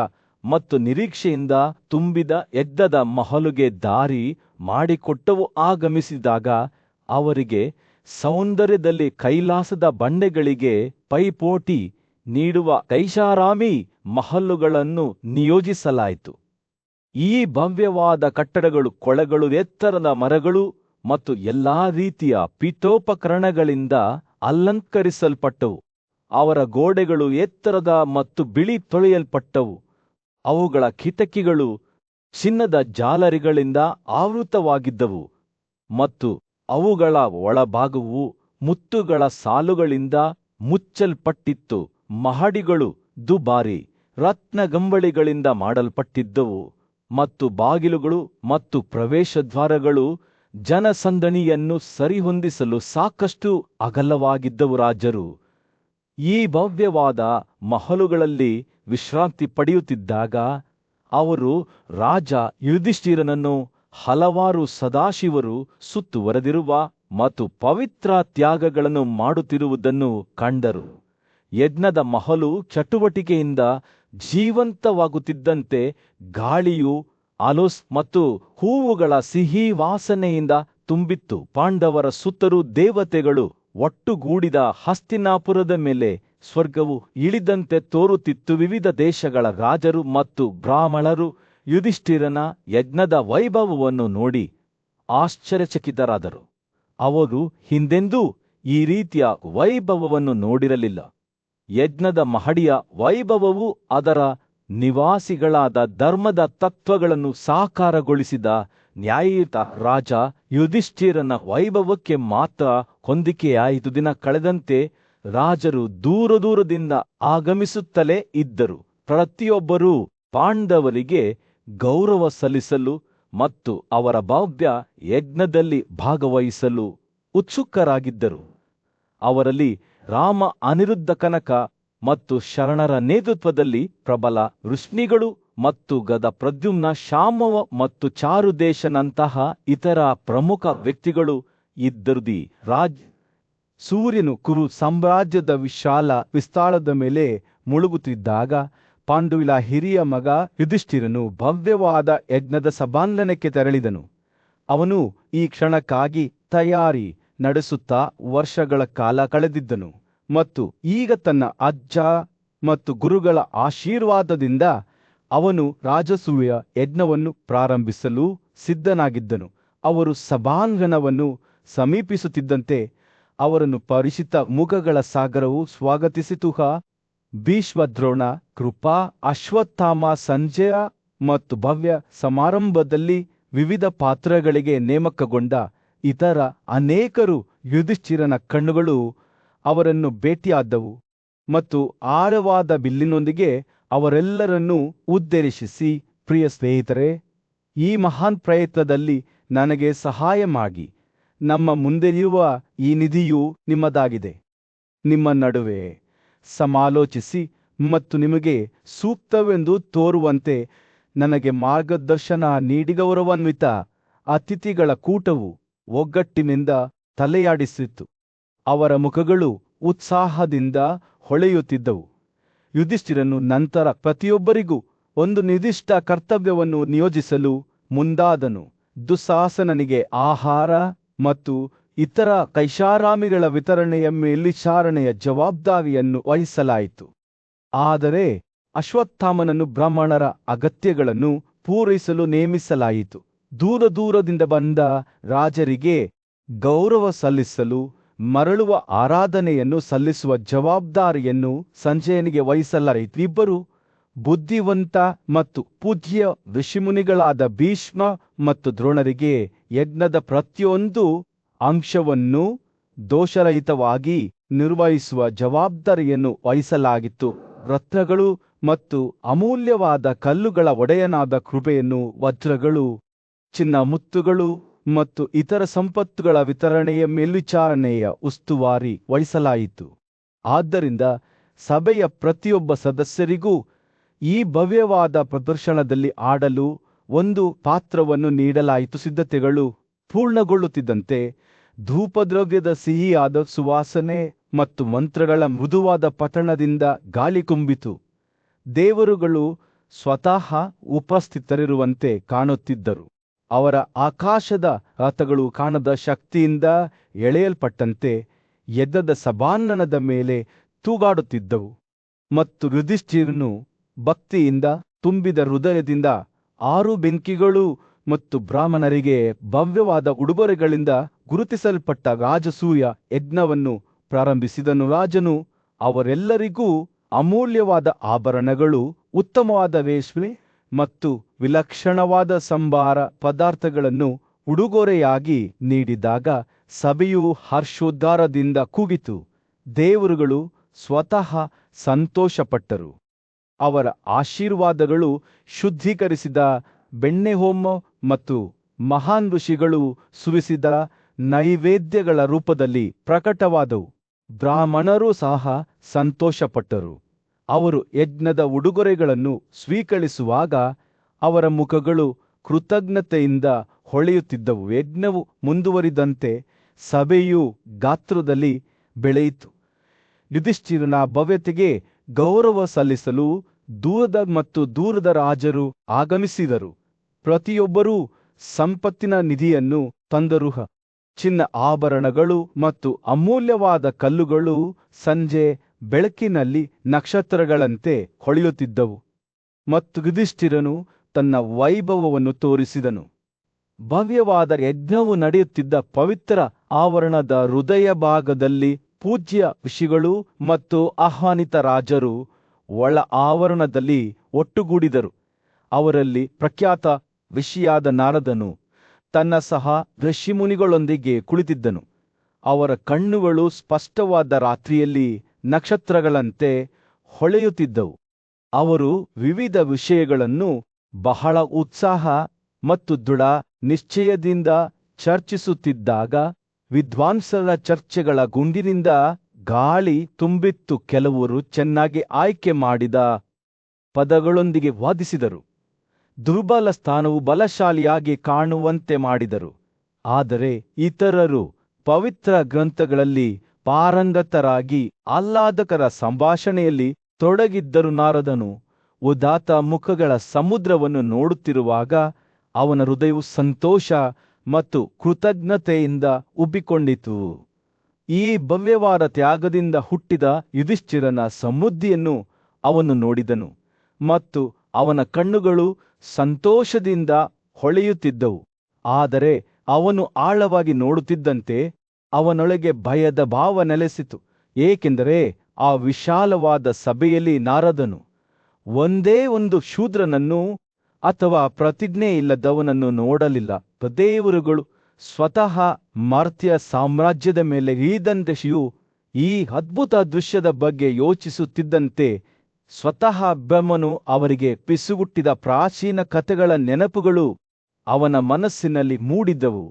ಮತ್ತು ನಿರೀಕ್ಷೆಯಿಂದ ತುಂಬಿದ ಯಜ್ಞದ ಮಹಲುಗೆ ದಾರಿ ಮಾಡಿಕೊಟ್ಟವು. ಆಗಮಿಸಿದಾಗ ಅವರಿಗೆ ಸೌಂದರ್ಯದಲ್ಲಿ ಕೈಲಾಸದ ಬಂಡೆಗಳಿಗೆ ಪೈಪೋಟಿ ನೀಡುವ ಐಷಾರಾಮಿ ಮಹಲುಗಳನ್ನು ನಿಯೋಜಿಸಲಾಯಿತು. ಈ ಭವ್ಯವಾದ ಕಟ್ಟಡಗಳು, ಕೊಳಗಳು, ಎತ್ತರದ ಮರಗಳು ಮತ್ತು ಎಲ್ಲಾ ರೀತಿಯ ಪೀಠೋಪಕರಣಗಳಿಂದ ಅಲಂಕರಿಸಲ್ಪಟ್ಟವು. ಅವರ ಗೋಡೆಗಳು ಎತ್ತರದ ಮತ್ತು ಬಿಳಿ ತೊಳೆಯಲ್ಪಟ್ಟವು. ಅವುಗಳ ಕಿಟಕಿಗಳು ಚಿನ್ನದ ಜಾಲರಿಗಳಿಂದ ಆವೃತವಾಗಿದ್ದವು ಮತ್ತು ಅವುಗಳ ಒಳಭಾಗವು ಮುತ್ತುಗಳ ಸಾಲುಗಳಿಂದ ಮುಚ್ಚಲ್ಪಟ್ಟಿತ್ತು. ಮಹಡಿಗಳು ದುಬಾರಿ ರತ್ನಗಂಬಳಿಗಳಿಂದ ಮಾಡಲ್ಪಟ್ಟಿದ್ದವು ಮತ್ತು ಬಾಗಿಲುಗಳು ಮತ್ತು ಪ್ರವೇಶದ್ವಾರಗಳು ಜನಸಂದಣಿಯನ್ನು ಸರಿಹೊಂದಿಸಲು ಸಾಕಷ್ಟು ಅಗಲವಾಗಿದ್ದವು. ರಾಜರು ಈ ಭವ್ಯವಾದ ಮಹಲುಗಳಲ್ಲಿ ವಿಶ್ರಾಂತಿ ಪಡೆಯುತ್ತಿದ್ದಾಗ ಅವರು ರಾಜ ಯುಧಿಷ್ಠಿರನನ್ನು ಹಲವಾರು ಸದಾಶಿವರು ಸುತ್ತುವರೆದಿರುವ ಮತ್ತು ಪವಿತ್ರ ತ್ಯಾಗಗಳನ್ನು ಮಾಡುತ್ತಿರುವುದನ್ನು ಕಂಡರು. ಯಜ್ಞದ ಮಹಲು ಚಟುವಟಿಕೆಯಿಂದ ಜೀವಂತವಾಗುತ್ತಿದ್ದಂತೆ ಗಾಳಿಯು ಆಲೋಸ್ ಮತ್ತು ಹೂವುಗಳ ಸಿಹಿ ವಾಸನೆಯಿಂದ ತುಂಬಿತ್ತು. ಪಾಂಡವರ ಸುತ್ತಲೂ ದೇವತೆಗಳು ಒಟ್ಟುಗೂಡಿದ ಹಸ್ತಿನಾಪುರದ ಮೇಲೆ ಸ್ವರ್ಗವು ಇಳಿದಂತೆ ತೋರುತ್ತಿತ್ತು. ವಿವಿಧ ದೇಶಗಳ ರಾಜರು ಮತ್ತು ಬ್ರಾಹ್ಮಣರು ಯುಧಿಷ್ಠಿರನ ಯಜ್ಞದ ವೈಭವವನ್ನು ನೋಡಿ ಆಶ್ಚರ್ಯಚಕಿತರಾದರು. ಅವರು ಹಿಂದೆಂದೂ ಈ ರೀತಿಯ ವೈಭವವನ್ನು ನೋಡಿರಲಿಲ್ಲ. ಯಜ್ಞದ ಮಹಡಿಯ ವೈಭವವು ಅದರ ನಿವಾಸಿಗಳಾದ ಧರ್ಮದ ತತ್ವಗಳನ್ನು ಸಾಕಾರಗೊಳಿಸಿದ ನ್ಯಾಯಯುತ ರಾಜ ಯುಧಿಷ್ಠಿರನ ವೈಭವಕ್ಕೆ ಮಾತ್ರ ಹೊಂದಿಕೆಯಾಯಿತು. ದಿನ ಕಳೆದಂತೆ ರಾಜರು ದೂರ ದೂರದಿಂದ ಆಗಮಿಸುತ್ತಲೇ ಇದ್ದರು. ಪ್ರತಿಯೊಬ್ಬರೂ ಪಾಂಡವರಿಗೆ ಗೌರವ ಸಲ್ಲಿಸಲು ಮತ್ತು ಅವರ ಭವ್ಯ ಯಜ್ಞದಲ್ಲಿ ಭಾಗವಹಿಸಲು ಉತ್ಸುಕರಾಗಿದ್ದರು. ಅವರಲ್ಲಿ ರಾಮ ಅನಿರುದ್ಧ ಕನಕ ಮತ್ತು ಶರಣರ ನೇತೃತ್ವದಲ್ಲಿ ಪ್ರಬಲ ಋಷ್ಣಿಗಳು ಮತ್ತು ಗದ ಪ್ರದ್ಯುಮ್ನ ಶಾಮವ ಮತ್ತು ಚಾರುದೇಶನಂತಹ ಇತರ ಪ್ರಮುಖ ವ್ಯಕ್ತಿಗಳು ಇದ್ದರು. ಸೂರ್ಯನು ಕುರು ಸಾಮ್ರಾಜ್ಯದ ವಿಶಾಲ ವಿಸ್ತಾರದ ಮೇಲೆ ಮುಳುಗುತ್ತಿದ್ದಾಗ ಪಾಂಡುವಿನ ಹಿರಿಯ ಮಗ ಯುಧಿಷ್ಠಿರನು ಭವ್ಯವಾದ ಯಜ್ಞದ ಸಭಾಂಗಣಕ್ಕೆ ತೆರಳಿದನು. ಅವನು ಈ ಕ್ಷಣಕ್ಕಾಗಿ ತಯಾರಿ ನಡೆಸುತ್ತಾ ವರ್ಷಗಳ ಕಾಲ ಕಳೆದಿದ್ದನು ಮತ್ತು ಈಗ ತನ್ನ ಅಜ್ಜ ಮತ್ತು ಗುರುಗಳ ಆಶೀರ್ವಾದದಿಂದ ಅವನು ರಾಜಸೂಯ ಯಜ್ಞವನ್ನು ಪ್ರಾರಂಭಿಸಲು ಸಿದ್ಧನಾಗಿದ್ದನು. ಅವರು ಸಭಾಂಗಣವನ್ನು ಸಮೀಪಿಸುತ್ತಿದ್ದಂತೆ ಅವರನ್ನು ಪರಿಚಿತ ಮುಖಗಳ ಸಾಗರವು ಸ್ವಾಗತಿಸಿತು. ಭೀಷ್ಮದ್ರೋಣ, ಕೃಪಾ, ಅಶ್ವತ್ಥಾಮ, ಸಂಜಯ ಮತ್ತು ಭವ್ಯ ಸಮಾರಂಭದಲ್ಲಿ ವಿವಿಧ ಪಾತ್ರಗಳಿಗೆ ನೇಮಕಗೊಂಡ ಇತರ ಅನೇಕರು ಯುಧಿಷ್ಠಿರನ ಕಣ್ಣುಗಳು ಅವರನ್ನು ಭೇಟಿಯಾದವು ಮತ್ತು ಆಳವಾದ ಬಿಲ್ಲಿನೊಂದಿಗೆ ಅವರೆಲ್ಲರನ್ನೂ ಉದ್ದೇಶಿಸಿ, ಪ್ರಿಯ ಸ್ನೇಹಿತರೆ, ಈ ಮಹಾನ್ ಪ್ರಯತ್ನದಲ್ಲಿ ನನಗೆ ಸಹಾಯ ಮಾಡಿ. ನಮ್ಮ ಮುಂದೆಯಿರುವ ಈ ನಿಧಿಯು ನಿಮ್ಮದಾಗಿದೆ. ನಿಮ್ಮ ನಡುವೆ ಸಮಾಲೋಚಿಸಿ ಮತ್ತು ನಿಮಗೆ ಸೂಕ್ತವೆಂದು ತೋರುವಂತೆ ನನಗೆ ಮಾರ್ಗದರ್ಶನ ನೀಡಿ ಗೌರವಾನ್ವಿತ ಅತಿಥಿಗಳ ಕೂಟವು ಒಗ್ಗಟ್ಟಿನಿಂದ ತಲೆಯಾಡಿಸಿತು. ಅವರ ಮುಖಗಳು ಉತ್ಸಾಹದಿಂದ ಹೊಳೆಯುತ್ತಿದ್ದವು. ಯುಧಿಷ್ಠಿರನು ನಂತರ ಪ್ರತಿಯೊಬ್ಬರಿಗೂ ಒಂದು ನಿರ್ದಿಷ್ಟ ಕರ್ತವ್ಯವನ್ನು ನಿಯೋಜಿಸಲು ಮುಂದಾದನು. ದುಶ್ಯಾಸನನಿಗೆ ಆಹಾರ ಮತ್ತು ಇತರ ಕೈಷಾರಾಮಿಗಳ ವಿತರಣೆಯ ಮೇಲ್ವಿಚಾರಣೆಯ ಜವಾಬ್ದಾರಿಯನ್ನು ವಹಿಸಲಾಯಿತು. ಆದರೆ ಅಶ್ವತ್ಥಾಮನನ್ನು ಬ್ರಾಹ್ಮಣರ ಅಗತ್ಯಗಳನ್ನು ಪೂರೈಸಲು ನೇಮಿಸಲಾಯಿತು. ದೂರದಿಂದ ಬಂದ ರಾಜರಿಗೆ ಗೌರವ ಸಲ್ಲಿಸಲು ಮರಳುವ ಆರಾಧನೆಯನ್ನು ಸಲ್ಲಿಸುವ ಜವಾಬ್ದಾರಿಯನ್ನು ಸಂಜಯನಿಗೆ ವಹಿಸಲಾಯಿತು. ಇಬ್ಬರು ಬುದ್ಧಿವಂತ ಮತ್ತು ಪೂಜ್ಯ ಋಷಿಮುನಿಗಳಾದ ಭೀಷ್ಮ ಮತ್ತು ದ್ರೋಣರಿಗೆ ಯಜ್ಞದ ಪ್ರತಿಯೊಂದು ಅಂಶವನ್ನು ದೋಷರಹಿತವಾಗಿ ನಿರ್ವಹಿಸುವ ಜವಾಬ್ದಾರಿಯನ್ನು ವಹಿಸಲಾಗಿತ್ತು. ರತ್ನಗಳು ಮತ್ತು ಅಮೂಲ್ಯವಾದ ಕಲ್ಲುಗಳ ಒಡೆಯನಾದ ಕೃಪೆಯನ್ನು, ವಜ್ರಗಳು, ಚಿನ್ನ, ಮುತ್ತುಗಳು ಮತ್ತು ಇತರ ಸಂಪತ್ತುಗಳ ವಿತರಣೆಯ ಮೇಲ್ವಿಚಾರಣೆಯ ಉಸ್ತುವಾರಿ ವಹಿಸಲಾಯಿತು. ಆದ್ದರಿಂದ ಸಭೆಯ ಪ್ರತಿಯೊಬ್ಬ ಸದಸ್ಯರಿಗೂ ಈ ಭವ್ಯವಾದ ಪ್ರದರ್ಶನದಲ್ಲಿ ಆಡಲು ಒಂದು ಪಾತ್ರವನ್ನು ನೀಡಲಾಯಿತು. ಸಿದ್ಧತೆಗಳು ಪೂರ್ಣಗೊಳ್ಳುತ್ತಿದ್ದಂತೆ ಧೂಪದ್ರವ್ಯದ ಸಿಹಿಯಾದ ಸುವಾಸನೆ ಮತ್ತು ಮಂತ್ರಗಳ ಮೃದುವಾದ ಪಠಣದಿಂದ ಗಾಳಿ ತುಂಬಿತು. ದೇವರುಗಳು ಸ್ವತಃ ಉಪಸ್ಥಿತರಿರುವಂತೆ ಕಾಣುತ್ತಿದ್ದರು. ಅವರ ಆಕಾಶದ ರಥಗಳು ಕಾಣದ ಶಕ್ತಿಯಿಂದ ಎಳೆಯಲ್ಪಟ್ಟಂತೆ ಯಜ್ಞದ ಸಭಾಂಗಣದ ಮೇಲೆ ತೂಗಾಡುತ್ತಿದ್ದವು. ಮತ್ತು ಯುಧಿಷ್ಠಿರನು ಭಕ್ತಿಯಿಂದ ತುಂಬಿದ ಹೃದಯದಿಂದ 6 ಬೆಂಕಿಗಳು ಮತ್ತು ಬ್ರಾಹ್ಮಣರಿಗೆ ಭವ್ಯವಾದ ಉಡುಗೊರೆಗಳಿಂದ ಗುರುತಿಸಲ್ಪಟ್ಟ ರಾಜಸೂಯ ಯಜ್ಞವನ್ನು ಪ್ರಾರಂಭಿಸಿದನು. ರಾಜನು ಅವರೆಲ್ಲರಿಗೂ ಅಮೂಲ್ಯವಾದ ಆಭರಣಗಳು, ಉತ್ತಮವಾದ ರೇಷ್ಮೆ ಮತ್ತು ವಿಲಕ್ಷಣವಾದ ಸಂಬಾರ ಪದಾರ್ಥಗಳನ್ನು ಉಡುಗೊರೆಯಾಗಿ ನೀಡಿದಾಗ ಸಭೆಯು ಹರ್ಷೋದ್ಗಾರದಿಂದ ಕೂಗಿತು. ದೇವರುಗಳು ಸ್ವತಃ ಸಂತೋಷಪಟ್ಟರು. ಅವರ ಆಶೀರ್ವಾದಗಳು ಶುದ್ಧೀಕರಿಸಿದ ಬೆಣ್ಣೆಹೋಮ ಮತ್ತು ಮಹಾನ್ ಋಷಿಗಳು ಸುರಿಸಿದ ನೈವೇದ್ಯಗಳ ರೂಪದಲ್ಲಿ ಪ್ರಕಟವಾದವು. ಬ್ರಾಹ್ಮಣರು ಸಹ ಸಂತೋಷಪಟ್ಟರು. ಅವರು ಯಜ್ಞದ ಉಡುಗೊರೆಗಳನ್ನು ಸ್ವೀಕರಿಸುವಾಗ ಅವರ ಮುಖಗಳು ಕೃತಜ್ಞತೆಯಿಂದ ಹೊಳೆಯುತ್ತಿದ್ದವು. ಯಜ್ಞವು ಮುಂದುವರಿದಂತೆ ಸಭೆಯು ಗಾತ್ರದಲ್ಲಿ ಬೆಳೆಯಿತು. ಯುಧಿಷ್ಠಿರನ ಭವ್ಯತೆಗೆ ಗೌರವ ಸಲ್ಲಿಸಲು ದೂರದ ರಾಜರು ಆಗಮಿಸಿದರು. ಪ್ರತಿಯೊಬ್ಬರೂ ಸಂಪತ್ತಿನ ನಿಧಿಯನ್ನು ತಂದರು. ಚಿನ್ನ, ಆಭರಣಗಳು ಮತ್ತು ಅಮೂಲ್ಯವಾದ ಕಲ್ಲುಗಳು ಸಂಜೆ ಬೆಳಕಿನಲ್ಲಿ ನಕ್ಷತ್ರಗಳಂತೆ ಹೊಳೆಯುತ್ತಿದ್ದವು. ಮತ್ತು ಯುಧಿಷ್ಠಿರನು ತನ್ನ ವೈಭವವನ್ನು ತೋರಿಸಿದನು. ಭವ್ಯವಾದ ಯಜ್ಞವು ನಡೆಯುತ್ತಿದ್ದ ಪವಿತ್ರ ಆವರಣದ ಹೃದಯ ಭಾಗದಲ್ಲಿ ಪೂಜ್ಯ ಋಷಿಗಳು ಮತ್ತು ಆಹ್ವಾನಿತ ರಾಜರು ಒಳ ಆವರಣದಲ್ಲಿ ಒಟ್ಟುಗೂಡಿದರು. ಅವರಲ್ಲಿ ಪ್ರಖ್ಯಾತ ಋಷಿಯಾದ ನಾರದನು ತನ್ನ ಸಹ ಋಷಿಮುನಿಗಳೊಂದಿಗೆ ಕುಳಿತಿದ್ದನು. ಅವರ ಕಣ್ಣುಗಳು ಸ್ಪಷ್ಟವಾದ ರಾತ್ರಿಯಲ್ಲಿ ನಕ್ಷತ್ರಗಳಂತೆ ಹೊಳೆಯುತ್ತಿದ್ದವು. ಅವರು ವಿವಿಧ ವಿಷಯಗಳನ್ನು ಬಹಳ ಉತ್ಸಾಹ ಮತ್ತು ದೃಢ ನಿಶ್ಚಯದಿಂದ ಚರ್ಚಿಸುತ್ತಿದ್ದಾಗ ವಿದ್ವಾಂಸರ ಚರ್ಚೆಗಳ ಗುಂಡಿನಿಂದ ಗಾಳಿ ತುಂಬಿತ್ತು. ಕೆಲವರು ಚೆನ್ನಾಗಿ ಆಯ್ಕೆ ಮಾಡಿದ ಪದಗಳೊಂದಿಗೆ ವಾದಿಸಿದರು, ದುರ್ಬಲ ಸ್ಥಾನವು ಬಲಶಾಲಿಯಾಗಿ ಕಾಣುವಂತೆ ಮಾಡಿದರು. ಆದರೆ ಇತರರು ಪವಿತ್ರ ಗ್ರಂಥಗಳಲ್ಲಿ ಪಾರಂಗತರಾಗಿ ಆಹ್ಲಾದಕರ ಸಂಭಾಷಣೆಯಲ್ಲಿ ತೊಡಗಿದ್ದರು. ನಾರದನು ಉದಾತ್ತ ಮುಖಗಳ ಸಮುದ್ರವನ್ನು ನೋಡುತ್ತಿರುವಾಗ ಅವನ ಹೃದಯವು ಸಂತೋಷ ಮತ್ತು ಕೃತಜ್ಞತೆಯಿಂದ ಉಬ್ಬಿಕೊಂಡಿತು. ಈ ಭವ್ಯವಾದ ತ್ಯಾಗದಿಂದ ಹುಟ್ಟಿದ ಯುಧಿಷ್ಠಿರನ ಸಮೃದ್ಧಿಯನ್ನು ಅವನು ನೋಡಿದನು ಮತ್ತು ಅವನ ಕಣ್ಣುಗಳು ಸಂತೋಷದಿಂದ ಹೊಳೆಯುತ್ತಿದ್ದವು. ಆದರೆ ಅವನು ಆಳವಾಗಿ ನೋಡುತ್ತಿದ್ದಂತೆ ಅವನೊಳಗೆ ಭಯದ ಭಾವ ನೆಲೆಸಿತು, ಏಕೆಂದರೆ ಆ ವಿಶಾಲವಾದ ಸಭೆಯಲ್ಲಿ ನಾರದನು ಒಂದೇ ಒಂದು ಶೂದ್ರನನ್ನು ಅಥವಾ ಪ್ರತಿಜ್ಞೆ ಇಲ್ಲದವನನ್ನು ನೋಡಲಿಲ್ಲ. ದೇವರುಗಳು ಸ್ವತಃ ಮರ್ತ್ಯ ಸಾಮ್ರಾಜ್ಯದ ಮೇಲೆ ಇಳಿದಂತೆಯೂ ಈ ಅದ್ಭುತ ದೃಶ್ಯದ ಬಗ್ಗೆ ಯೋಚಿಸುತ್ತಿದ್ದಂತೆ ಸ್ವತಃ ಬ್ರಹ್ಮನು ಅವರಿಗೆ ಪಿಸುಗುಟ್ಟಿದ ಪ್ರಾಚೀನ ಕಥೆಗಳ ನೆನಪುಗಳು ಅವನ ಮನಸ್ಸಿನಲ್ಲಿ ಮೂಡಿದ್ದವು.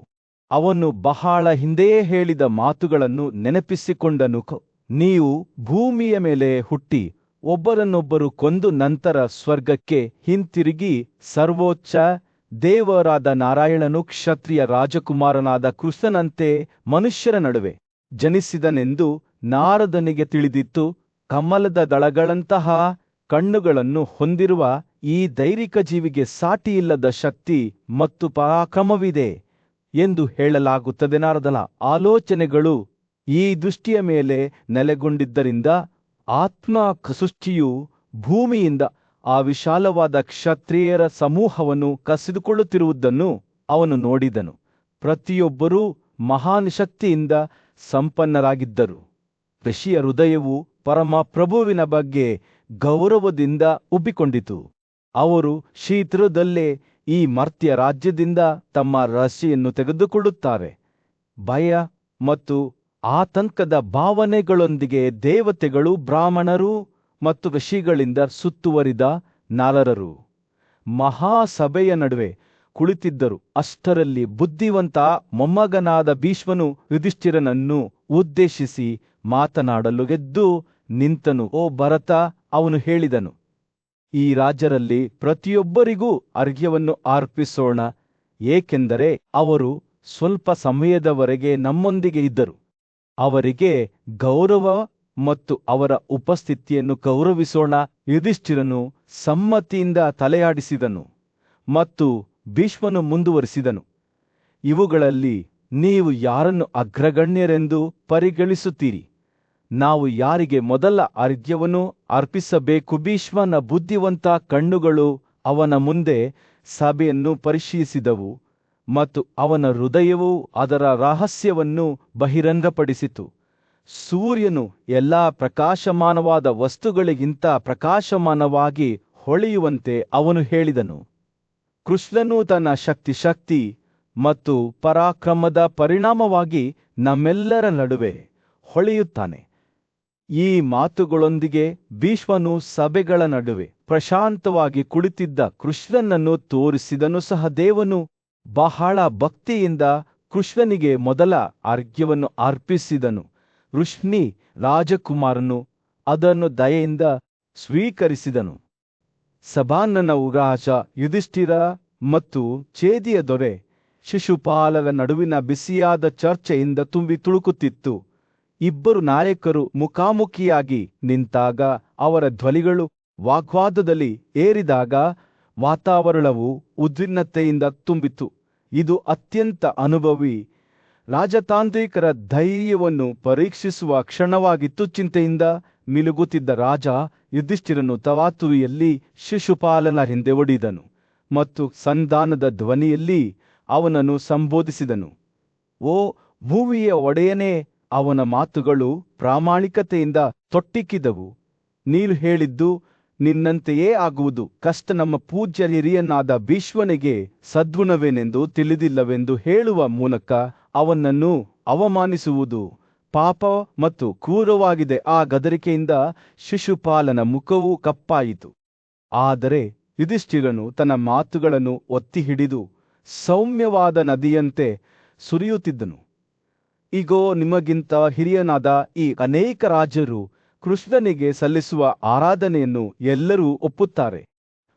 ಅವನು ಬಹಳ ಹಿಂದೆಯೇ ಹೇಳಿದ ಮಾತುಗಳನ್ನು ನೆನಪಿಸಿಕೊಂಡನು. ನೀವು ಭೂಮಿಯ ಮೇಲೆ ಹುಟ್ಟಿ ಒಬ್ಬರನ್ನೊಬ್ಬರು ಕೊಂದು ನಂತರ ಸ್ವರ್ಗಕ್ಕೆ ಹಿಂತಿರುಗಿ ಸರ್ವೋಚ್ಚ ದೇವರಾದ ನಾರಾಯಣನು ಕ್ಷತ್ರಿಯ ರಾಜಕುಮಾರನಾದ ಕೃಷ್ಣನಂತೆ ಮನುಷ್ಯರ ನಡುವೆ ಜನಿಸಿದನೆಂದು ನಾರದನಿಗೆ ತಿಳಿದಿತ್ತು. ಕಮಲದ ದಳಗಳಂತಹ ಕಣ್ಣುಗಳನ್ನು ಹೊಂದಿರುವ ಈ ದೈವಿಕ ಜೀವಿಗೆ ಸಾಟಿಯಿಲ್ಲದ ಶಕ್ತಿ ಮತ್ತು ಪರಾಕ್ರಮವಿದೆ ಎಂದು ಹೇಳಲಾಗುತ್ತದೆ. ನಾರದನ ಆಲೋಚನೆಗಳು ಈ ದೃಷ್ಟಿಯ ಮೇಲೆ ನೆಲೆಗೊಂಡಿದ್ದರಿಂದ ಆತ್ಮ ಸೃಷ್ಟಿಯು ಭೂಮಿಯಿಂದ ಆ ವಿಶಾಲವಾದ ಕ್ಷತ್ರಿಯರ ಸಮೂಹವನ್ನು ಕಸಿದುಕೊಳ್ಳುತ್ತಿರುವುದನ್ನು ಅವನು ನೋಡಿದನು. ಪ್ರತಿಯೊಬ್ಬರೂ ಮಹಾನ್ ಶಕ್ತಿಯಿಂದ ಸಂಪನ್ನರಾಗಿದ್ದರು. ಋಷಿಯ ಹೃದಯವು ಪರಮಪ್ರಭುವಿನ ಬಗ್ಗೆ ಗೌರವದಿಂದ ಉಬ್ಬಿಕೊಂಡಿತು. ಅವರು ಶೀಘ್ರದಲ್ಲೇ ಈ ಮರ್ತ್ಯ ರಾಜ್ಯದಿಂದ ತಮ್ಮ ರಾಶಿಯನ್ನು ತೆಗೆದುಕೊಳ್ಳುತ್ತಾರೆ. ಭಯ ಮತ್ತು ಆತಂಕದ ಭಾವನೆಗಳೊಂದಿಗೆ ದೇವತೆಗಳು, ಬ್ರಾಹ್ಮಣರು ಮತ್ತು ಋಷಿಗಳಿಂದ ಸುತ್ತುವರಿದ ನಾರದರು ಮಹಾಸಭೆಯ ನಡುವೆ ಕುಳಿತಿದ್ದರು. ಅಷ್ಟರಲ್ಲಿ ಬುದ್ಧಿವಂತ ಮೊಮ್ಮಗನಾದ ಭೀಷ್ಮನು ಯುಧಿಷ್ಠಿರನನ್ನು ಉದ್ದೇಶಿಸಿ ಮಾತನಾಡಲು ಎದ್ದು ನಿಂತನು. ಓ ಭರತ, ಅವನು ಹೇಳಿದನು, ಈ ರಾಜರಲ್ಲಿ ಪ್ರತಿಯೊಬ್ಬರಿಗೂ ಅರ್ಘ್ಯವನ್ನು ಅರ್ಪಿಸೋಣ, ಏಕೆಂದರೆ ಅವರು ಸ್ವಲ್ಪ ಸಮಯದವರೆಗೆ ನಮ್ಮೊಂದಿಗೆ ಇದ್ದರು. ಅವರಿಗೆ ಗೌರವ ಮತ್ತು ಅವರ ಉಪಸ್ಥಿತಿಯನ್ನು ಗೌರವಿಸೋಣ. ಯುಧಿಷ್ಠಿರನು ಸಮ್ಮತಿಯಿಂದ ತಲೆಯಾಡಿಸಿದನು ಮತ್ತು ಭೀಷ್ಮನು ಮುಂದುವರಿಸಿದನು, ಇವುಗಳಲ್ಲಿ ನೀವು ಯಾರನ್ನು ಅಗ್ರಗಣ್ಯರೆಂದು ಪರಿಗಣಿಸುತ್ತೀರಿ? ನಾವು ಯಾರಿಗೆ ಮೊದಲ ಅರ್ಘ್ಯವನ್ನು ಅರ್ಪಿಸಬೇಕು? ಭೀಷ್ಮನ ಬುದ್ಧಿವಂತ ಕಣ್ಣುಗಳು ಅವನ ಮುಂದೆ ಸಭೆಯನ್ನು ಪರಿಶೀಲಿಸಿದವು ಮತ್ತು ಅವನ ಹೃದಯವು ಅದರ ರಹಸ್ಯವನ್ನು ಬಹಿರಂಗಪಡಿಸಿತು. ಸೂರ್ಯನು ಎಲ್ಲಾ ಪ್ರಕಾಶಮಾನವಾದ ವಸ್ತುಗಳಿಗಿಂತ ಪ್ರಕಾಶಮಾನವಾಗಿ ಹೊಳೆಯುವಂತೆ ಅವನು ಹೇಳಿದನು. ಕೃಷ್ಣನು ತನ್ನ ಶಕ್ತಿ ಮತ್ತು ಪರಾಕ್ರಮದ ಪರಿಣಾಮವಾಗಿ ನಮ್ಮೆಲ್ಲರ ನಡುವೆ ಹೊಳೆಯುತ್ತಾನೆ. ಈ ಮಾತುಗಳೊಂದಿಗೆ ಭೀಷ್ಮನು ಸಭೆಗಳ ನಡುವೆ ಪ್ರಶಾಂತವಾಗಿ ಕುಳಿತಿದ್ದ ಕೃಷ್ಣನನ್ನು ತೋರಿಸಿದನು. ಸಹದೇವನು ಬಹಳ ಭಕ್ತಿಯಿಂದ ಕೃಷ್ಣನಿಗೆ ಮೊದಲ ಅರ್ಘ್ಯವನ್ನು ಅರ್ಪಿಸಿದನು. ಋಷಿ ರಾಜಕುಮಾರನು ಅದನ್ನು ದಯೆಯಿಂದ ಸ್ವೀಕರಿಸಿದನು. ಸಭಾನನವು ರಾಜ ಯುಧಿಷ್ಠಿರ ಮತ್ತು ಛೇದಿಯ ದೊರೆ ಶಿಶುಪಾಲರ ನಡುವಿನ ಬಿಸಿಯಾದ ಚರ್ಚೆಯಿಂದ ತುಂಬಿ ತುಳುಕುತ್ತಿತ್ತು. ಇಬ್ಬರು ನಾಯಕರು ಮುಖಾಮುಖಿಯಾಗಿ ನಿಂತಾಗ ಅವರ ಧ್ವನಿಗಳು ವಾಗ್ವಾದದಲ್ಲಿ ಏರಿದಾಗ ವಾತಾವರಣವು ಉದ್ವಿಗ್ನತೆಯಿಂದ ತುಂಬಿತು. ಇದು ಅತ್ಯಂತ ಅನುಭವಿ ರಾಜತಾಂತ್ರಿಕರ ಧೈರ್ಯವನ್ನು ಪರೀಕ್ಷಿಸುವ ಕ್ಷಣವಾಗಿತ್ತು. ಚಿಂತೆಯಿಂದ ಮಿಲುಗುತ್ತಿದ್ದ ರಾಜ ಯುಧಿಷ್ಠಿರನು ತರಾತುರಿಯಲ್ಲಿ ಶಿಶುಪಾಲನ ಹಿಂದೆ ಒಡಿದನು ಮತ್ತು ಸಂಧಾನದ ಧ್ವನಿಯಲ್ಲಿ ಅವನನ್ನು ಸಂಬೋಧಿಸಿದನು. ಓ ಭೂಮಿಯ ಒಡೆಯನೇ! ಅವನ ಮಾತುಗಳು ಪ್ರಾಮಾಣಿಕತೆಯಿಂದ ತೊಟ್ಟಿಕ್ಕಿದವು. ನೀನು ಹೇಳಿದ್ದು ನಿನ್ನಂತೆಯೇ ಆಗುವುದು. ಕಷ್ಟ ನಮ್ಮ ಪೂಜ್ಯ ಹಿರಿಯನಾದ ಭೀಷ್ಮನಿಗೆ ಸದ್ಗುಣವೇನೆಂದು ತಿಳಿದಿಲ್ಲವೆಂದು ಹೇಳುವ ಮೂಲಕ ಅವನನ್ನು ಅವಮಾನಿಸುವುದು ಪಾಪ ಮತ್ತು ಕ್ರೂರವಾಗಿದೆ. ಆ ಗದರಿಕೆಯಿಂದ ಶಿಶುಪಾಲನ ಮುಖವು ಕಪ್ಪಾಯಿತು. ಆದರೆ ಯುಧಿಷ್ಠಿರನು ತನ್ನ ಮಾತುಗಳನ್ನು ಒತ್ತಿ ಹಿಡಿದು ಸೌಮ್ಯವಾದ ನದಿಯಂತೆ ಸುರಿಯುತ್ತಿದ್ದನು. ಇಗೋ, ನಿಮಗಿಂತ ಹಿರಿಯನಾದ ಈ ಅನೇಕ ರಾಜರು ಕೃಷ್ಣನಿಗೆ ಸಲ್ಲಿಸುವ ಆರಾಧನೆಯನ್ನು ಎಲ್ಲರೂ ಒಪ್ಪುತ್ತಾರೆ.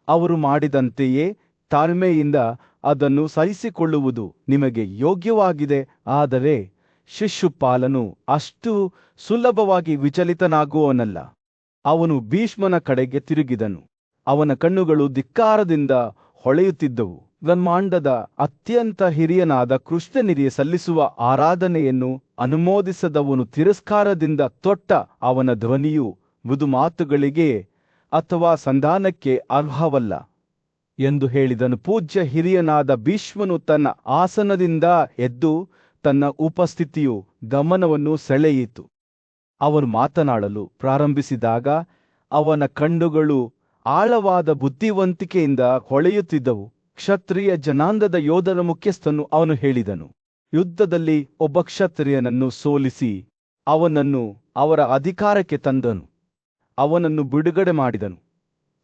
ಅವರು ಮಾಡಿದಂತೆಯೇ ತಾಳ್ಮೆಯಿಂದ ಅದನ್ನು ಸಹಿಸಿಕೊಳ್ಳುವುದು ನಿಮಗೆ ಯೋಗ್ಯವಾಗಿದೆ. ಆದರೆ ಶಿಶುಪಾಲನು ಅಷ್ಟು ಸುಲಭವಾಗಿ ವಿಚಲಿತನಾಗುವವನಲ್ಲ. ಅವನು ಭೀಷ್ಮನ ಕಡೆಗೆ ತಿರುಗಿದನು. ಅವನ ಕಣ್ಣುಗಳು ಧಿಕ್ಕಾರದಿಂದ ಹೊಳೆಯುತ್ತಿದ್ದವು. ಬ್ರಹ್ಮಾಂಡದ ಅತ್ಯಂತ ಹಿರಿಯನಾದ ಕೃಷ್ಣನಿಗೆ ಸಲ್ಲಿಸುವ ಆರಾಧನೆಯನ್ನು ಅನುಮೋದಿಸದವನು ತಿರಸ್ಕಾರದಿಂದ ತೊಟ್ಟ ಅವನ ಧ್ವನಿಯು ಮೃದು ಮಾತುಗಳಿಗೆ ಅಥವಾ ಸಂಧಾನಕ್ಕೆ ಅರ್ಹವಲ್ಲ ಎಂದು ಹೇಳಿದನು. ಪೂಜ್ಯ ಹಿರಿಯನಾದ ಭೀಷ್ಮನು ತನ್ನ ಆಸನದಿಂದ ಎದ್ದು ತನ್ನ ಉಪಸ್ಥಿತಿಯು ಗಮನವನ್ನು ಸೆಳೆಯಿತು. ಅವನು ಮಾತನಾಡಲು ಪ್ರಾರಂಭಿಸಿದಾಗ ಅವನ ಕಣ್ಣುಗಳು ಆಳವಾದ ಬುದ್ಧಿವಂತಿಕೆಯಿಂದ ಹೊಳೆಯುತ್ತಿದ್ದವು. ಕ್ಷತ್ರಿಯ ಜನಾಂಗದ ಯೋಧರ ಮುಖ್ಯಸ್ಥನು ಅವನು ಹೇಳಿದನು, ಯುದ್ಧದಲ್ಲಿ ಒಬ್ಬ ಕ್ಷತ್ರಿಯನನ್ನು ಸೋಲಿಸಿ ಅವನನ್ನು ಅವರ ಅಧಿಕಾರಕ್ಕೆ ತಂದನು. ಅವನನ್ನು ಬಿಡುಗಡೆ ಮಾಡಿದನು.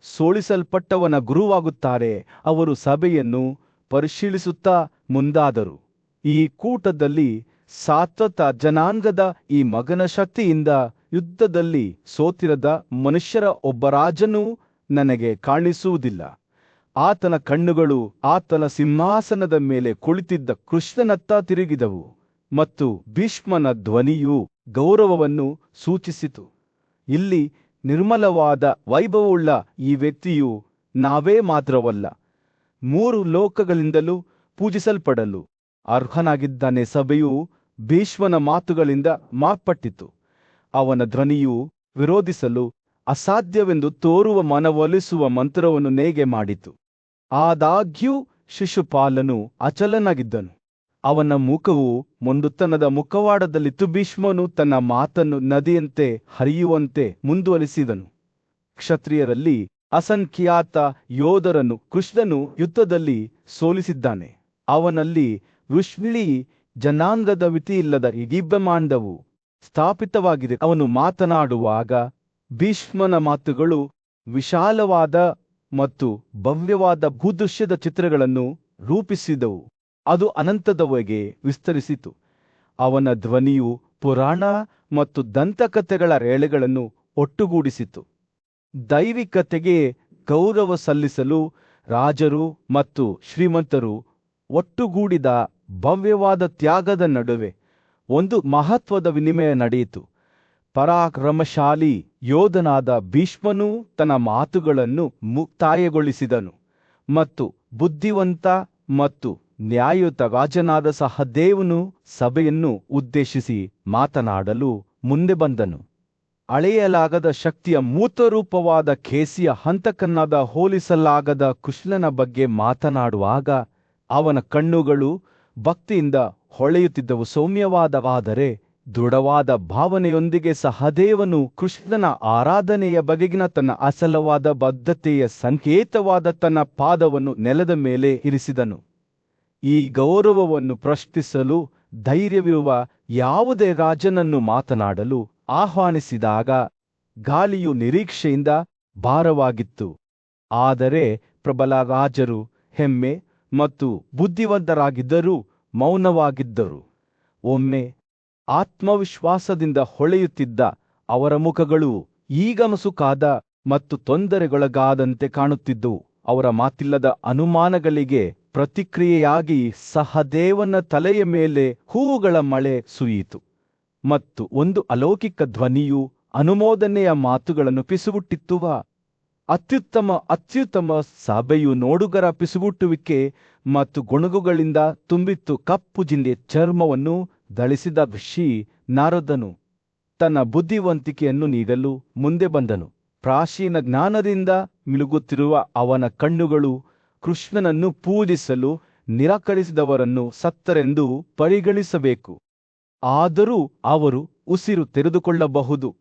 ಸೋಲಿಸಲ್ಪಟ್ಟವನ ಗುರುವಾಗುತ್ತಾರೆ. ಅವರು ಸಭೆಯನ್ನು ಪರಿಶೀಲಿಸುತ್ತಾ ಮುಂದಾದರು. ಈ ಕೂಟದಲ್ಲಿ ಸಾತ್ವತ ಜನಾಂಗದ ಈ ಮಗನ ಶಕ್ತಿಯಿಂದ ಯುದ್ಧದಲ್ಲಿ ಸೋತಿರದ ಮನುಷ್ಯರ ಒಬ್ಬ ರಾಜನೂ ನನಗೆ ಕಾಣಿಸುವುದಿಲ್ಲ. ಆತನ ಕಣ್ಣುಗಳು ಆತನ ಸಿಂಹಾಸನದ ಮೇಲೆ ಕುಳಿತಿದ್ದ ಕೃಷ್ಣನತ್ತ ತಿರುಗಿದವು ಮತ್ತು ಭೀಷ್ಮನ ಧ್ವನಿಯು ಗೌರವವನ್ನು ಸೂಚಿಸಿತು. ಇಲ್ಲಿ ನಿರ್ಮಲವಾದ ವೈಭವವುಳ್ಳ ಈ ವ್ಯಕ್ತಿಯು ನಾವೇ ಮಾತ್ರವಲ್ಲ, 3 ಲೋಕಗಳಿಂದಲೂ ಪೂಜಿಸಲ್ಪಡಲು ಅರ್ಹನಾಗಿದ್ದಾನೆ. ಸಭೆಯು ಭೀಷ್ಮನ ಮಾತುಗಳಿಂದ ಮಾರ್ಪಟ್ಟಿತು. ಅವನ ಧ್ವನಿಯು ವಿರೋಧಿಸಲು ಅಸಾಧ್ಯವೆಂದು ತೋರುವ ಮನವೊಲಿಸುವ ಮಂತ್ರವನ್ನು ನೇಯ್ಗೆ ಮಾಡಿತು. ಆದಾಗ್ಯೂ ಶಿಶುಪಾಲನು ಅಚಲನಾಗಿದ್ದನು. ಅವನ ಮುಖವು ಮೊಂಡುತನದ ಮುಖವಾಡದಲ್ಲಿತ್ತು. ಭೀಷ್ಮನು ತನ್ನ ಮಾತನ್ನು ನದಿಯಂತೆ ಹರಿಯುವಂತೆ ಮುಂದುವರಿಸಿದನು. ಕ್ಷತ್ರಿಯರಲ್ಲಿ ಅಸಂಖ್ಯಾತ ಯೋಧರನ್ನು ಕೃಷ್ಣನು ಯುದ್ಧದಲ್ಲಿ ಸೋಲಿಸಿದ್ದಾನೆ. ಅವನಲ್ಲಿ ಋಷ್ವಿಳಿ ಜನಾಂಗದ ಮಿತಿಯಿಲ್ಲದ ಇಡೀ ಬ್ರಹ್ಮಾಂಡವು ಸ್ಥಾಪಿತವಾಗಿದೆ. ಅವನು ಮಾತನಾಡುವಾಗ ಭೀಷ್ಮನ ಮಾತುಗಳು ವಿಶಾಲವಾದ ಮತ್ತು ಭವ್ಯವಾದ ಭೂದೃಶ್ಯದ ಚಿತ್ರಗಳನ್ನು ರೂಪಿಸಿದವು. ಅದು ಅನಂತದವರೆಗೆ ವಿಸ್ತರಿಸಿತು. ಅವನ ಧ್ವನಿಯು ಪುರಾಣ ಮತ್ತು ದಂತಕಥೆಗಳ ರೇಳೆಗಳನ್ನು ಒಟ್ಟುಗೂಡಿಸಿತು. ದೈವಿಕತೆಗೆ ಗೌರವ ಸಲ್ಲಿಸಲು ರಾಜರು ಮತ್ತು ಶ್ರೀಮಂತರು ಒಟ್ಟುಗೂಡಿದ ಭವ್ಯವಾದ ತ್ಯಾಗದ ನಡುವೆ ಒಂದು ಮಹತ್ವದ ವಿನಿಮಯ ನಡೆಯಿತು. ಪರಾಕ್ರಮಶಾಲಿ ಯೋಧನಾದ ಭೀಷ್ಮನು ತನ್ನ ಮಾತುಗಳನ್ನು ಮುಕ್ತಾಯಗೊಳಿಸಿದನು ಮತ್ತು ಬುದ್ಧಿವಂತ ಮತ್ತು ನ್ಯಾಯಯುತ ರಾಜನಾದ ಸಹದೇವನು ಸಭೆಯನ್ನು ಉದ್ದೇಶಿಸಿ ಮಾತನಾಡಲು ಮುಂದೆ ಬಂದನು. ಅಳೆಯಲಾಗದ ಶಕ್ತಿಯ ಮೂರ್ತರೂಪವಾದ ಕೇಸಿಯ ಹಂತಕನಾದ ಹೋಲಿಸಲಾಗದ ಕೃಷ್ಣನ ಬಗ್ಗೆ ಮಾತನಾಡುವಾಗ ಅವನ ಕಣ್ಣುಗಳು ಭಕ್ತಿಯಿಂದ ಹೊಳೆಯುತ್ತಿದ್ದವು. ಸೌಮ್ಯವಾದವಾದರೆ ದೃಢವಾದ ಭಾವನೆಯೊಂದಿಗೆ ಸಹದೇವನು ಕೃಷ್ಣನ ಆರಾಧನೆಯ ಬಗೆಗಿನ ತನ್ನ ಅಸಲವಾದ ಬದ್ಧತೆಯ ಸಂಕೇತವಾದ ತನ್ನ ಪಾದವನ್ನು ನೆಲದ ಮೇಲೆ ಇರಿಸಿದನು. ಈ ಗೌರವವನ್ನು ಪ್ರಶ್ನಿಸಲು ಧೈರ್ಯವಿರುವ ಯಾವುದೇ ರಾಜನನ್ನು ಮಾತನಾಡಲು ಆಹ್ವಾನಿಸಿದಾಗ ಗಾಳಿಯು ನಿರೀಕ್ಷೆಯಿಂದ ಭಾರವಾಗಿತ್ತು. ಆದರೆ ಪ್ರಬಲ ರಾಜರು ಹೆಮ್ಮೆ ಮತ್ತು ಬುದ್ಧಿವಂತರಾಗಿದ್ದರೂ ಮೌನವಾಗಿದ್ದರು. ಒಮ್ಮೆ ಆತ್ಮವಿಶ್ವಾಸದಿಂದ ಹೊಳೆಯುತ್ತಿದ್ದ ಅವರ ಮುಖಗಳು ಈಗ ಮಸುಕಾದ ಮತ್ತು ತೊಂದರೆಗೊಳಗಾದಂತೆ ಕಾಣುತ್ತಿದ್ದವು. ಅವರ ಮಾತಿಲ್ಲದ ಅನುಮಾನಗಳಿಗೆ ಪ್ರತಿಕ್ರಿಯೆಯಾಗಿ ಸಹದೇವನ ತಲೆಯ ಮೇಲೆ ಹೂವುಗಳ ಮಳೆ ಸುರಿಯಿತು ಮತ್ತು ಒಂದು ಅಲೌಕಿಕ ಧ್ವನಿಯು ಅನುಮೋದನೆಯ ಮಾತುಗಳನ್ನು ಪಿಸುಗುಟ್ಟಿತ್ತುವ ಅತ್ಯುತ್ತಮ ಸಭೆಯು ನೋಡುಗರ ಪಿಸುಗುಟ್ಟುವಿಕೆ ಮತ್ತು ಗುಣಗುಗಳಿಂದ ತುಂಬಿತ್ತು. ಕಪ್ಪು ಜಿಂದೆ ಚರ್ಮವನ್ನು ಧರಿಸಿದ ಋಷಿ ನಾರದನು ತನ್ನ ಬುದ್ಧಿವಂತಿಕೆಯನ್ನು ನೀಡಲು ಮುಂದೆ ಬಂದನು. ಪ್ರಾಚೀನ ಜ್ಞಾನದಿಂದ ಮಿಲುಗುತ್ತಿರುವ ಅವನ ಕಣ್ಣುಗಳು ಕೃಷ್ಣನನ್ನು ಪೂಜಿಸಲು ನಿರಾಕರಿಸಿದವರನ್ನು ಸತ್ತರೆಂದು ಪರಿಗಣಿಸಬೇಕು. ಆದರೂ ಅವರು ಉಸಿರು ತೆರೆದುಕೊಳ್ಳಬಹುದು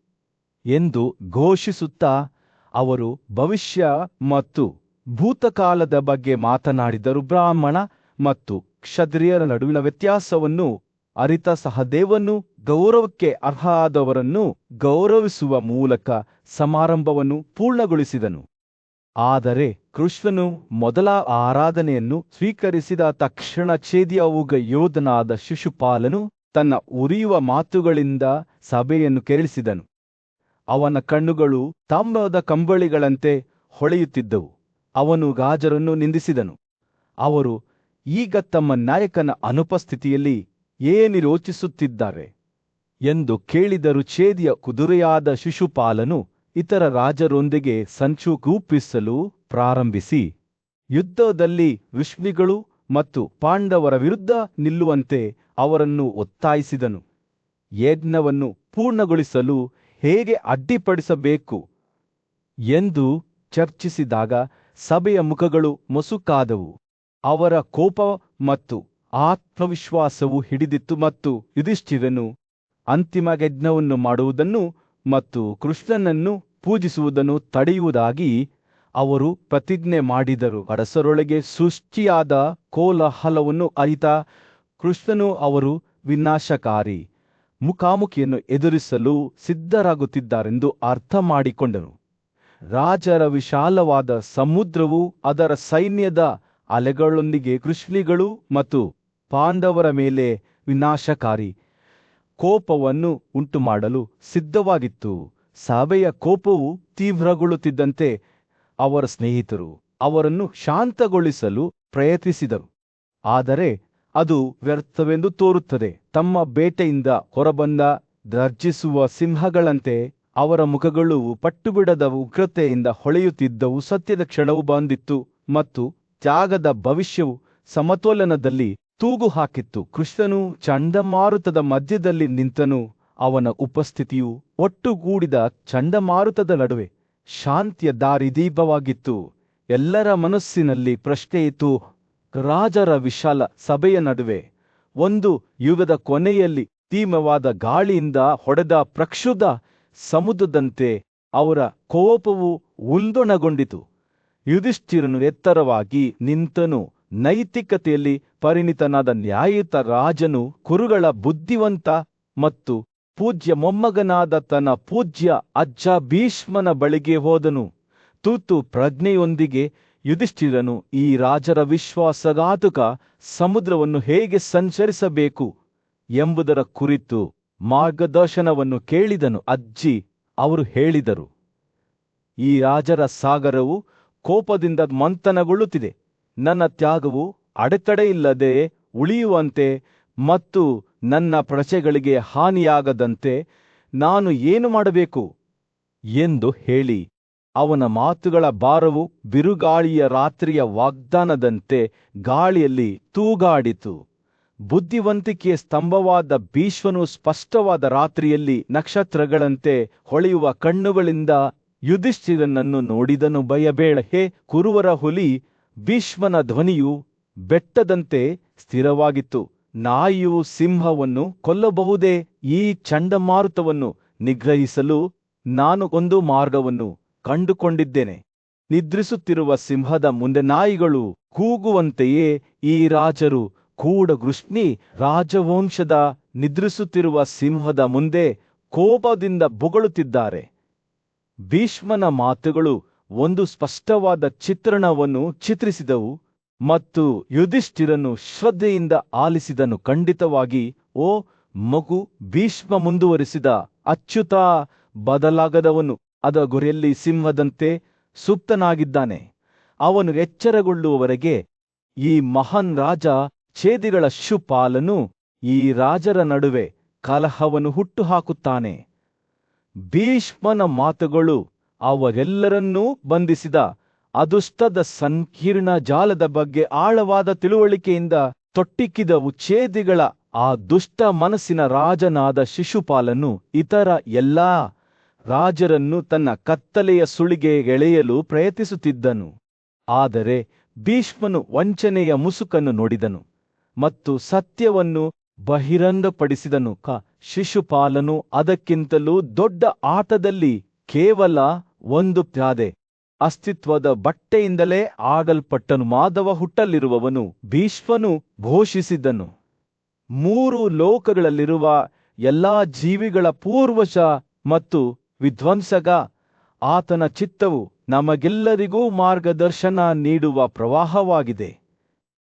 ಎಂದು ಘೋಷಿಸುತ್ತಾ ಅವರು ಭವಿಷ್ಯ ಮತ್ತು ಭೂತಕಾಲದ ಬಗ್ಗೆ ಮಾತನಾಡಿದರು. ಬ್ರಾಹ್ಮಣ ಮತ್ತು ಕ್ಷತ್ರಿಯರ ನಡುವಿನ ವ್ಯತ್ಯಾಸವನ್ನು ಅರಿತ ಸಹದೇವನು ಗೌರವಕ್ಕೆ ಅರ್ಹರಾದವರನ್ನು ಗೌರವಿಸುವ ಮೂಲಕ ಸಮಾರಂಭವನ್ನು ಪೂರ್ಣಗೊಳಿಸಿದನು. ಆದರೆ ಕೃಷ್ಣನು ಮೊದಲ ಆರಾಧನೆಯನ್ನು ಸ್ವೀಕರಿಸಿದ ತಕ್ಷಣ ಛೇದಿಯವುಗ ಯೋಧನಾದ ಶಿಶುಪಾಲನು ತನ್ನ ಉರಿಯುವ ಮಾತುಗಳಿಂದ ಸಭೆಯನ್ನು ಕೆರಳಿಸಿದನು. ಅವನ ಕಣ್ಣುಗಳು ತಾಮ್ರದ ಕಂಬಳಿಗಳಂತೆ ಹೊಳೆಯುತ್ತಿದ್ದವು. ಅವನು ಗಾಜರನ್ನು ನಿಂದಿಸಿದನು. ಅವರು ಈಗ ತಮ್ಮ ನಾಯಕನ ಅನುಪಸ್ಥಿತಿಯಲ್ಲಿ ಏನು ಯೋಚಿಸುತ್ತಿದ್ದಾರೆ ಎಂದು ಕೇಳಿದರು. ಛೇದಿಯ ಕುದುರೆಯಾದ ಶಿಶುಪಾಲನು ಇತರ ರಾಜರೊಂದಿಗೆ ಸಂಚು ರೂಪಿಸಲು ಪ್ರಾರಂಭಿಸಿ ಯುದ್ಧದಲ್ಲಿ ಋಷಿಗಳು ಮತ್ತು ಪಾಂಡವರ ವಿರುದ್ಧ ನಿಲ್ಲುವಂತೆ ಅವರನ್ನು ಒತ್ತಾಯಿಸಿದನು. ಯಜ್ಞವನ್ನು ಪೂರ್ಣಗೊಳಿಸಲು ಹೇಗೆ ಅಡ್ಡಿಪಡಿಸಬೇಕು ಎಂದು ಚರ್ಚಿಸಿದಾಗ ಸಭೆಯ ಮುಖಗಳು ಮಸುಕಾದವು. ಅವರ ಕೋಪ ಮತ್ತು ಆತ್ಮವಿಶ್ವಾಸವು ಹಿಡಿದಿತ್ತು ಮತ್ತು ಯುಧಿಷ್ಠಿರನು ಅಂತಿಮ ಯಜ್ಞವನ್ನು ಮಾಡುವುದನ್ನು ಮತ್ತು ಕೃಷ್ಣನನ್ನು ಪೂಜಿಸುವುದನ್ನು ತಡೆಯುವುದಾಗಿ ಅವರು ಪ್ರತಿಜ್ಞೆ ಮಾಡಿದರು. ಅರಸರೊಳಗೆ ಸೃಷ್ಟಿಯಾದ ಕೋಲಾಹಲವನ್ನು ಅರಿತ ಕೃಷ್ಣನು ಅವರು ವಿನಾಶಕಾರಿ ಮುಖಾಮುಖಿಯನ್ನು ಎದುರಿಸಲು ಸಿದ್ಧರಾಗುತ್ತಿದ್ದಾರೆಂದು ಅರ್ಥ ಮಾಡಿಕೊಂಡನು. ರಾಜರ ವಿಶಾಲವಾದ ಸಮುದ್ರವು ಅದರ ಸೈನ್ಯದ ಅಲೆಗಳೊಂದಿಗೆ ಕೃಷ್ಣಿಗಳು ಮತ್ತು ಪಾಂಡವರ ಮೇಲೆ ವಿನಾಶಕಾರಿ ಕೋಪವನ್ನು ಉಂಟುಮಾಡಲು ಸಿದ್ಧವಾಗಿತ್ತು. ಸಭೆಯ ಕೋಪವು ತೀವ್ರಗೊಳ್ಳುತ್ತಿದ್ದಂತೆ ಅವರ ಸ್ನೇಹಿತರು ಅವರನ್ನು ಶಾಂತಗೊಳಿಸಲು ಪ್ರಯತ್ನಿಸಿದರು. ಆದರೆ ಅದು ವ್ಯರ್ಥವೆಂದು ತೋರುತ್ತದೆ. ತಮ್ಮ ಬೇಟೆಯಿಂದ ಹೊರಬಂದ ಗರ್ಜಿಸುವ ಸಿಂಹಗಳಂತೆ ಅವರ ಮುಖಗಳು ಪಟ್ಟುಬಿಡದ ಉಗ್ರತೆಯಿಂದ ಹೊಳೆಯುತ್ತಿದ್ದವು. ಸತ್ಯದ ಕ್ಷಣವು ಬಂದಿತ್ತು ಮತ್ತು ತ್ಯಾಗದ ಭವಿಷ್ಯವು ಸಮತೋಲನದಲ್ಲಿ ತೂಗು ಹಾಕಿತ್ತು. ಕೃಷ್ಣನು ಚಂಡಮಾರುತದ ಮಧ್ಯದಲ್ಲಿ ನಿಂತನು. ಅವನ ಉಪಸ್ಥಿತಿಯು ಒಟ್ಟುಗೂಡಿದ ಚಂಡಮಾರುತದ ನಡುವೆ ಶಾಂತಿಯ ದಾರಿದೀಪವಾಗಿತ್ತು. ಎಲ್ಲರ ಮನಸ್ಸಿನಲ್ಲಿ ಪ್ರಶ್ನೆಯಿತು. ರಾಜರ ವಿಶಾಲ ಸಭೆಯ ನಡುವೆ ಒಂದು ಯುಗದ ಕೊನೆಯಲ್ಲಿ ತೀವ್ರವಾದ ಗಾಳಿಯಿಂದ ಹೊಡೆದ ಪ್ರಕ್ಷುಬ್ಧ ಸಮುದ್ರದಂತೆ ಅವರ ಕೋಪವು ಉಲ್ಬಣಗೊಂಡಿತು. ಯುಧಿಷ್ಠಿರನು ಎತ್ತರವಾಗಿ ನಿಂತನು. ನೈತಿಕತೆಯಲ್ಲಿ ಪರಿಣಿತನಾದ ನ್ಯಾಯಯುತ ರಾಜನು ಕುರುಗಳ ಬುದ್ಧಿವಂತ ಮತ್ತು ಪೂಜ್ಯ ಮೊಮ್ಮಗನಾದ ತನ್ನ ಪೂಜ್ಯ ಅಜ್ಜ ಭೀಷ್ಮನ ಬಳಿಗೆ ಹೋದನು. ತೂತು ಪ್ರಜ್ಞೆಯೊಂದಿಗೆ ಯುಧಿಷ್ಠಿರನು ಈ ರಾಜರ ವಿಶ್ವಾಸಘಾತುಕ ಸಮುದ್ರವನ್ನು ಹೇಗೆ ಸಂಚರಿಸಬೇಕು ಎಂಬುದರ ಕುರಿತು ಮಾರ್ಗದರ್ಶನವನ್ನು ಕೇಳಿದನು. ಅಜ್ಜಿ ಅವರು ಹೇಳಿದರು, ಈ ರಾಜರ ಸಾಗರವು ಕೋಪದಿಂದ ಮಂಥನಗೊಳ್ಳುತ್ತಿದೆ. ನನ್ನ ತ್ಯಾಗವು ಅಡೆತಡೆಯಿಲ್ಲದೆ ಉಳಿಯುವಂತೆ ಮತ್ತು ನನ್ನ ಪ್ರಜೆಗಳಿಗೆ ಹಾನಿಯಾಗದಂತೆ ನಾನು ಏನು ಮಾಡಬೇಕು ಎಂದು ಹೇಳಿ ಅವನ ಮಾತುಗಳ ಭಾರವು ಬಿರುಗಾಳಿಯ ರಾತ್ರಿಯ ವಾಗ್ದಾನದಂತೆ ಗಾಳಿಯಲ್ಲಿ ತೂಗಾಡಿತು. ಬುದ್ಧಿವಂತಿಕೆಯ ಸ್ತಂಭವಾದ ಭೀಷ್ಮನು ಸ್ಪಷ್ಟವಾದ ರಾತ್ರಿಯಲ್ಲಿ ನಕ್ಷತ್ರಗಳಂತೆ ಹೊಳೆಯುವ ಕಣ್ಣುಗಳಿಂದ ಯುಧಿಷ್ಠಿರನನ್ನು ನೋಡಿದನು. ಭಯಬೇಡ ಹೇ ಕುರುವರ ಹುಲಿ. ಭೀಷ್ಮನ ಧ್ವನಿಯು ಬೆಟ್ಟದಂತೆ ಸ್ಥಿರವಾಗಿತ್ತು. ನಾಯಿಯು ಸಿಂಹವನ್ನು ಕೊಲ್ಲಬಹುದೇ? ಈ ಚಂಡಮಾರುತವನ್ನು ನಿಗ್ರಹಿಸಲು ನಾನು ಒಂದು ಮಾರ್ಗವನ್ನು ಕಂಡುಕೊಂಡಿದ್ದೇನೆ. ನಿದ್ರಿಸುತ್ತಿರುವ ಸಿಂಹದ ಮುಂದೆ ನಾಯಿಗಳು ಕೂಗುವಂತೆಯೇ ಈ ರಾಜರು ಕೂಡ ಕೃಷ್ಣಿ ರಾಜವಂಶದ ನಿದ್ರಿಸುತ್ತಿರುವ ಸಿಂಹದ ಮುಂದೆ ಕೋಪದಿಂದ ಬೊಗಳುತ್ತಿದ್ದಾರೆ. ಭೀಷ್ಮನ ಮಾತುಗಳು ಒಂದು ಸ್ಪಷ್ಟವಾದ ಚಿತ್ರಣವನ್ನು ಚಿತ್ರಿಸಿದವು ಮತ್ತು ಯುಧಿಷ್ಠಿರನು ಶ್ರದ್ಧೆಯಿಂದ ಆಲಿಸಿದನು. ಖಂಡಿತವಾಗಿ ಓ ಮಗು, ಭೀಷ್ಮ ಮುಂದುವರಿಸಿದ, ಅಚ್ಯುತ ಬದಲಾಗದವನು ಅದ ಗುರಿಯಲ್ಲಿ ಸಿಂಹದಂತೆ ಸುಪ್ತನಾಗಿದ್ದಾನೆ. ಅವನು ಎಚ್ಚರಗೊಳ್ಳುವವರೆಗೆ ಈ ಮಹಾನ್ ರಾಜ ಛೇದಿಗಳ ಶಿಶುಪಾಲನು ಈ ರಾಜರ ನಡುವೆ ಕಲಹವನ್ನು ಹುಟ್ಟುಹಾಕುತ್ತಾನೆ. ಭೀಷ್ಮನ ಮಾತುಗಳು ಅವರೆಲ್ಲರನ್ನೂ ಬಂಧಿಸಿದ ಅದುಷ್ಟದ ಸಂಕೀರ್ಣ ಜಾಲದ ಬಗ್ಗೆ ಆಳವಾದ ತಿಳುವಳಿಕೆಯಿಂದ ತೊಟ್ಟಿಕ್ಕಿದವು. ಛೇದಿಗಳ ಆ ದುಷ್ಟ ಮನಸ್ಸಿನ ರಾಜನಾದ ಶಿಶುಪಾಲನು ಇತರ ಎಲ್ಲಾ ರಾಜರನ್ನು ತನ್ನ ಕತ್ತಲೆಯ ಸುಳಿಗೆ ಎಳೆಯಲು ಪ್ರಯತ್ನಿಸುತ್ತಿದ್ದನು. ಆದರೆ ಭೀಷ್ಮನು ವಂಚನೆಯ ಮುಸುಕನ್ನು ನೋಡಿದನು ಮತ್ತು ಸತ್ಯವನ್ನು ಬಹಿರಂಗಪಡಿಸಿದನು. ಶಿಶುಪಾಲನು ಅದಕ್ಕಿಂತಲೂ ದೊಡ್ಡ ಆಟದಲ್ಲಿ ಕೇವಲ ಒಂದು ಪ್ಯಾದೆ ಅಸ್ತಿತ್ವದ ಬಟ್ಟೆಯಿಂದಲೇ ಆಗಲ್ಪಟ್ಟನು. ಮಾಧವ ಹುಟ್ಟಲಿರುವವನು ಭೀಷ್ಮನು ಘೋಷಿಸಿದನು. 3 ಲೋಕಗಳಲ್ಲಿರುವ ಎಲ್ಲಾ ಜೀವಿಗಳ ಪೂರ್ವಜ ಮತ್ತು ವಿಧ್ವಂಸಕ. ಆತನ ಚಿತ್ತವು ನಮಗೆಲ್ಲರಿಗೂ ಮಾರ್ಗದರ್ಶನ ನೀಡುವ ಪ್ರವಾಹವಾಗಿದೆ.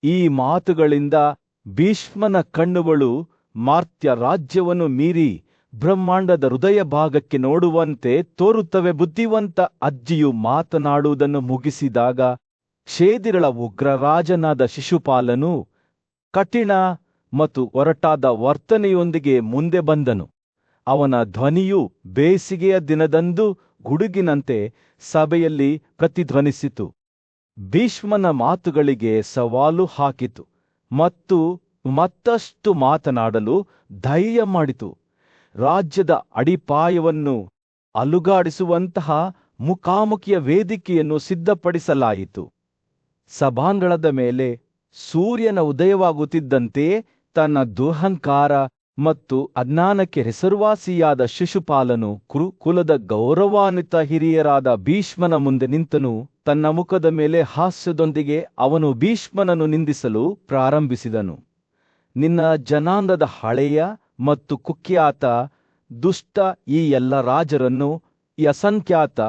ಈ ಮಾತುಗಳಿಂದ ಭೀಷ್ಮನ ಕಣ್ಣುಗಳು ಮಾರ್ತ್ಯ ರಾಜ್ಯವನ್ನು ಮೀರಿ ಬ್ರಹ್ಮಾಂಡದ ಹೃದಯ ಭಾಗಕ್ಕೆ ನೋಡುವಂತೆ ತೋರುತ್ತವೆ. ಬುದ್ಧಿವಂತ ಅಜ್ಜಿಯು ಮಾತನಾಡುವುದನ್ನು ಮುಗಿಸಿದಾಗ ಕ್ಷೇದಿಗಳ ಉಗ್ರರಾಜನಾದ ಶಿಶುಪಾಲನು ಕಠಿಣ ಮತ್ತು ಒರಟಾದ ವರ್ತನೆಯೊಂದಿಗೆ ಮುಂದೆ ಬಂದನು. ಅವನ ಧ್ವನಿಯು ಬೇಸಿಗೆಯ ದಿನದಂದು ಗುಡುಗಿನಂತೆ ಸಭೆಯಲ್ಲಿ ಪ್ರತಿಧ್ವನಿಸಿತು. ಭೀಷ್ಮನ ಮಾತುಗಳಿಗೆ ಸವಾಲು ಹಾಕಿತು ಮತ್ತು ಮತ್ತಷ್ಟು ಮಾತನಾಡಲು ಧೈರ್ಯ ಮಾಡಿತು. ರಾಜ್ಯದ ಅಡಿಪಾಯವನ್ನು ಅಲುಗಾಡಿಸುವಂತಹ ಮುಖಾಮುಖಿಯ ವೇದಿಕೆಯನ್ನು ಸಿದ್ಧಪಡಿಸಲಾಯಿತು. ಸಭಾಂಗಣದ ಮೇಲೆ ಸೂರ್ಯನ ಉದಯವಾಗುತ್ತಿದ್ದಂತೆಯೇ ತನ್ನ ದುರಹಂಕಾರ ಮತ್ತು ಅಜ್ಞಾನಕ್ಕೆ ಹೆಸರುವಾಸಿಯಾದ ಶಿಶುಪಾಲನು ಕುರುಕುಲದ ಗೌರವಾನ್ವಿತ ಹಿರಿಯರಾದ ಭೀಷ್ಮನ ಮುಂದೆ ನಿಂತನು. ತನ್ನ ಮುಖದ ಮೇಲೆ ಹಾಸ್ಯದೊಂದಿಗೆ ಅವನು ಭೀಷ್ಮನನ್ನು ನಿಂದಿಸಲು ಪ್ರಾರಂಭಿಸಿದನು. ನಿನ್ನ ಜನಾಂಗದ ಹಳೆಯ ಮತ್ತು ಕುಖ್ಯಾತ ದುಷ್ಟ ಈ ಎಲ್ಲ ರಾಜರನ್ನು ಈ ಅಸಂಖ್ಯಾತ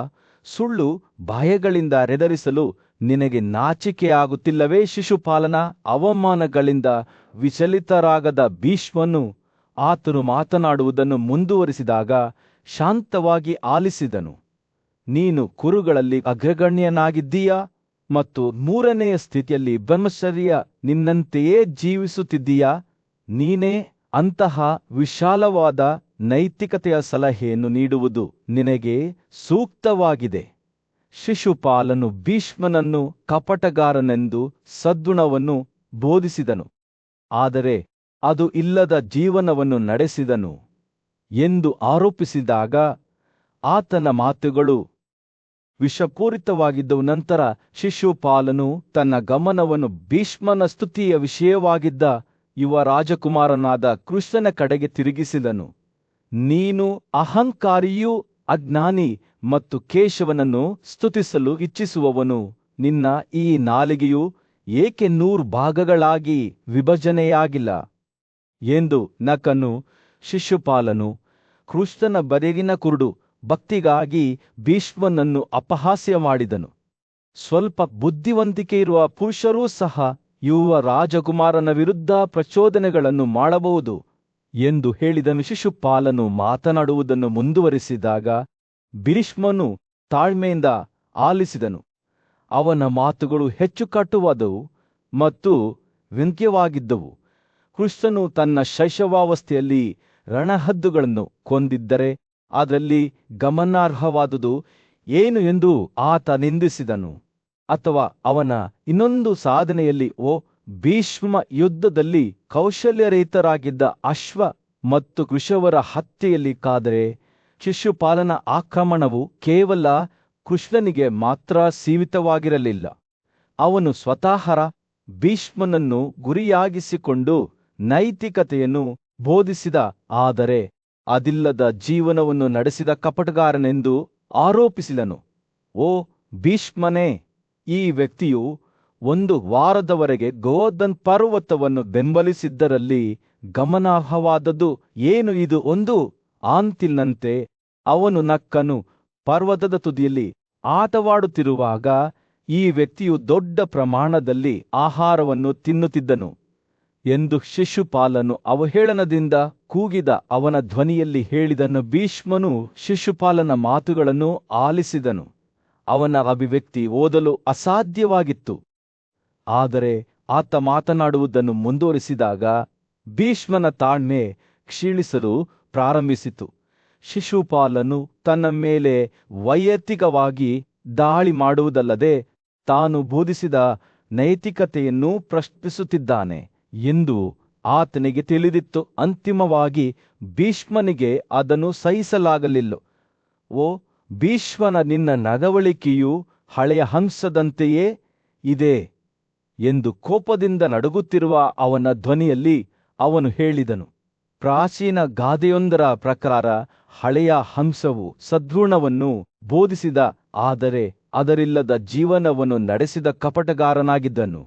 ಸುಳ್ಳು ಭಯಗಳಿಂದ ರೆದರಿಸಲು ನಿನಗೆ ನಾಚಿಕೆಯಾಗುತ್ತಿಲ್ಲವೇ? ಶಿಶುಪಾಲನ ಅವಮಾನಗಳಿಂದ ವಿಚಲಿತರಾಗದ ಭೀಷ್ಮನು ಆತನು ಮಾತನಾಡುವುದನ್ನು ಮುಂದುವರಿಸಿದಾಗ ಶಾಂತವಾಗಿ ಆಲಿಸಿದನು. ನೀನು ಕುರುಗಳಲ್ಲಿ ಅಗ್ರಗಣ್ಯನಾಗಿದ್ದೀಯಾ ಮತ್ತು ಮೂರನೆಯ ಸ್ಥಿತಿಯಲ್ಲಿ ಬ್ರಹ್ಮಚರ್ಯ ನಿನ್ನಂತೆಯೇ ಜೀವಿಸುತ್ತಿದ್ದೀಯಾ? ನೀನೇ ಅಂತಹ ವಿಶಾಲವಾದ ನೈತಿಕತೆಯ ಸಲಹೆಯನ್ನು ನೀಡುವುದು ನಿನಗೆ ಸೂಕ್ತವಾಗಿದೆ. ಶಿಶುಪಾಲನು ಭೀಷ್ಮನನ್ನು ಕಪಟಗಾರನೆಂದು ಸದ್ಗುಣವನ್ನು ಬೋಧಿಸಿದನು, ಆದರೆ ಅದು ಇಲ್ಲದ ಜೀವನವನ್ನು ನಡೆಸಿದನು ಎಂದು ಆರೋಪಿಸಿದಾಗ ಆತನ ಮಾತುಗಳು ವಿಷಪೂರಿತವಾಗಿದ್ದವು. ನಂತರ ಶಿಶುಪಾಲನು ತನ್ನ ಗಮನವನ್ನು ಭೀಷ್ಮನ ಸ್ತುತಿಯ ವಿಷಯವಾಗಿದ್ದ ಯುವ ರಾಜಕುಮಾರನಾದ ಕೃಷ್ಣನ ಕಡೆಗೆ ತಿರುಗಿಸಿದನು. ನೀನು ಅಹಂಕಾರಿಯೂ ಅಜ್ಞಾನಿ ಮತ್ತು ಕೇಶವನನ್ನು ಸ್ತುತಿಸಲು ಇಚ್ಛಿಸುವವನು. ನಿನ್ನ ಈ ನಾಲಿಗೆಯು ಏಕೆ 100 ಭಾಗಗಳಾಗಿ ವಿಭಜನೆಯಾಗಿಲ್ಲ ಎಂದು ನಕ್ಕನು. ಶಿಶುಪಾಲನು ಕೃಷ್ಣನ ಬರೆಗಿನ ಕುರುಡು ಭಕ್ತಿಗಾಗಿ ಭೀಷ್ಮನನ್ನು ಅಪಹಾಸ್ಯ ಮಾಡಿದನು. ಸ್ವಲ್ಪ ಬುದ್ಧಿವಂತಿಕೆ ಇರುವ ಪುರುಷರೂ ಸಹ ಯುವ ರಾಜಕುಮಾರನ ವಿರುದ್ಧ ಪ್ರಚೋದನೆಗಳನ್ನು ಮಾಡಬಹುದು ಎಂದು ಹೇಳಿದನು. ಶಿಶುಪಾಲನು ಮಾತನಾಡುವುದನ್ನು ಮುಂದುವರಿಸಿದಾಗ ಭೀಷ್ಮನು ತಾಳ್ಮೆಯಿಂದ ಆಲಿಸಿದನು. ಅವನ ಮಾತುಗಳು ಹೆಚ್ಚು ಕಟುವಾದವು ಮತ್ತು ವ್ಯಂಗ್ಯವಾಗಿದ್ದವು. ಕೃಷ್ಣನು ತನ್ನ ಶೈಶವಾವಸ್ಥೆಯಲ್ಲಿ ರಣಹದ್ದುಗಳನ್ನು ಕೊಂದಿದ್ದರೆ ಅದರಲ್ಲಿ ಗಮನಾರ್ಹವಾದುದು ಏನು ಎಂದು ಆತ ನಿಂದಿಸಿದನು. ಅಥವಾ ಅವನ ಇನ್ನೊಂದು ಸಾಧನೆಯಲ್ಲಿ ಭೀಷ್ಮ ಯುದ್ಧದಲ್ಲಿ ಕೌಶಲ್ಯರಹಿತರಾಗಿದ್ದ ಅಶ್ವ ಮತ್ತು ಕೃಷವರ ಹತ್ಯೆಯಲ್ಲಿ ಕಾದರೆ ಶಿಶುಪಾಲನ ಆಕ್ರಮಣವು ಕೇವಲ ಕೃಷ್ಣನಿಗೆ ಮಾತ್ರ ಸೀಮಿತವಾಗಿರಲಿಲ್ಲ. ಅವನು ಸ್ವತಃ ಭೀಷ್ಮನನ್ನು ಗುರಿಯಾಗಿಸಿಕೊಂಡು ನೈತಿಕತೆಯನ್ನು ಬೋಧಿಸಿದ, ಆದರೆ ಅದಿಲ್ಲದ ಜೀವನವನ್ನು ನಡೆಸಿದ ಕಪಟಗಾರನೆಂದು ಆರೋಪಿಸಿದನು. ಓ ಭೀಷ್ಮನೇ, ಈ ವ್ಯಕ್ತಿಯು 1 ವಾರದವರೆಗೆ ಗೋವರ್ಧನ್ ಪರ್ವತವನ್ನು ಬೆಂಬಲಿಸಿದ್ದರಲ್ಲಿ ಗಮನಾರ್ಹವಾದದ್ದು ಏನು? ಇದು ಒಂದು ಆಂತಿಲ್ನಂತೆ. ಅವನು ನಕ್ಕನು. ಪರ್ವತದ ತುದಿಯಲ್ಲಿ ಆಟವಾಡುತ್ತಿರುವಾಗ ಈ ವ್ಯಕ್ತಿಯು ದೊಡ್ಡ ಪ್ರಮಾಣದಲ್ಲಿ ಆಹಾರವನ್ನು ತಿನ್ನುತ್ತಿದ್ದನು ಎಂದು ಶಿಶುಪಾಲನು ಅವಹೇಳನದಿಂದ ಕೂಗಿದ ಅವನ ಧ್ವನಿಯಲ್ಲಿ ಹೇಳಿದನು. ಭೀಷ್ಮನು ಶಿಶುಪಾಲನ ಮಾತುಗಳನ್ನು ಆಲಿಸಿದನು. ಅವನ ಅಭಿವ್ಯಕ್ತಿ ಓದಲು ಅಸಾಧ್ಯವಾಗಿತ್ತು. ಆದರೆ ಆತ ಮಾತನಾಡುವುದನ್ನು ಮುಂದುವರಿಸಿದಾಗ ಭೀಷ್ಮನ ತಾಳ್ಮೆ ಕ್ಷೀಣಿಸಲು ಪ್ರಾರಂಭಿಸಿತು. ಶಿಶುಪಾಲನು ತನ್ನ ಮೇಲೆ ವೈಯಕ್ತಿಕವಾಗಿ ದಾಳಿ ಮಾಡುವುದಲ್ಲದೆ ತಾನು ಬೋಧಿಸಿದ ನೈತಿಕತೆಯನ್ನು ಪ್ರಶ್ನಿಸುತ್ತಿದ್ದಾನೆ ಎಂದು ಆತನಿಗೆ ತಿಳಿದಿತ್ತು. ಅಂತಿಮವಾಗಿ ಭೀಷ್ಮನಿಗೆ ಅದನ್ನು ಸಹಿಸಲಾಗಲಿಲ್ಲ. ಓ ಭೀಷ್ಮನ, ನಿನ್ನ ನಡವಳಿಕೆಯು ಹಳೆಯ ಹಂಸದಂತೆಯೇ ಇದೆ ಎಂದು ಕೋಪದಿಂದ ನಡುಗುತ್ತಿರುವ ಅವನ ಧ್ವನಿಯಲ್ಲಿ ಅವನು ಹೇಳಿದನು. ಪ್ರಾಚೀನ ಗಾದೆಯೊಂದರ ಪ್ರಕಾರ ಹಳೆಯ ಹಂಸವು ಸದ್ಗುಣವನ್ನು ಬೋಧಿಸಿದ, ಆದರೆ ಅದರಿಲ್ಲದ ಜೀವನವನ್ನು ನಡೆಸಿದ ಕಪಟಗಾರನಾಗಿದ್ದನು.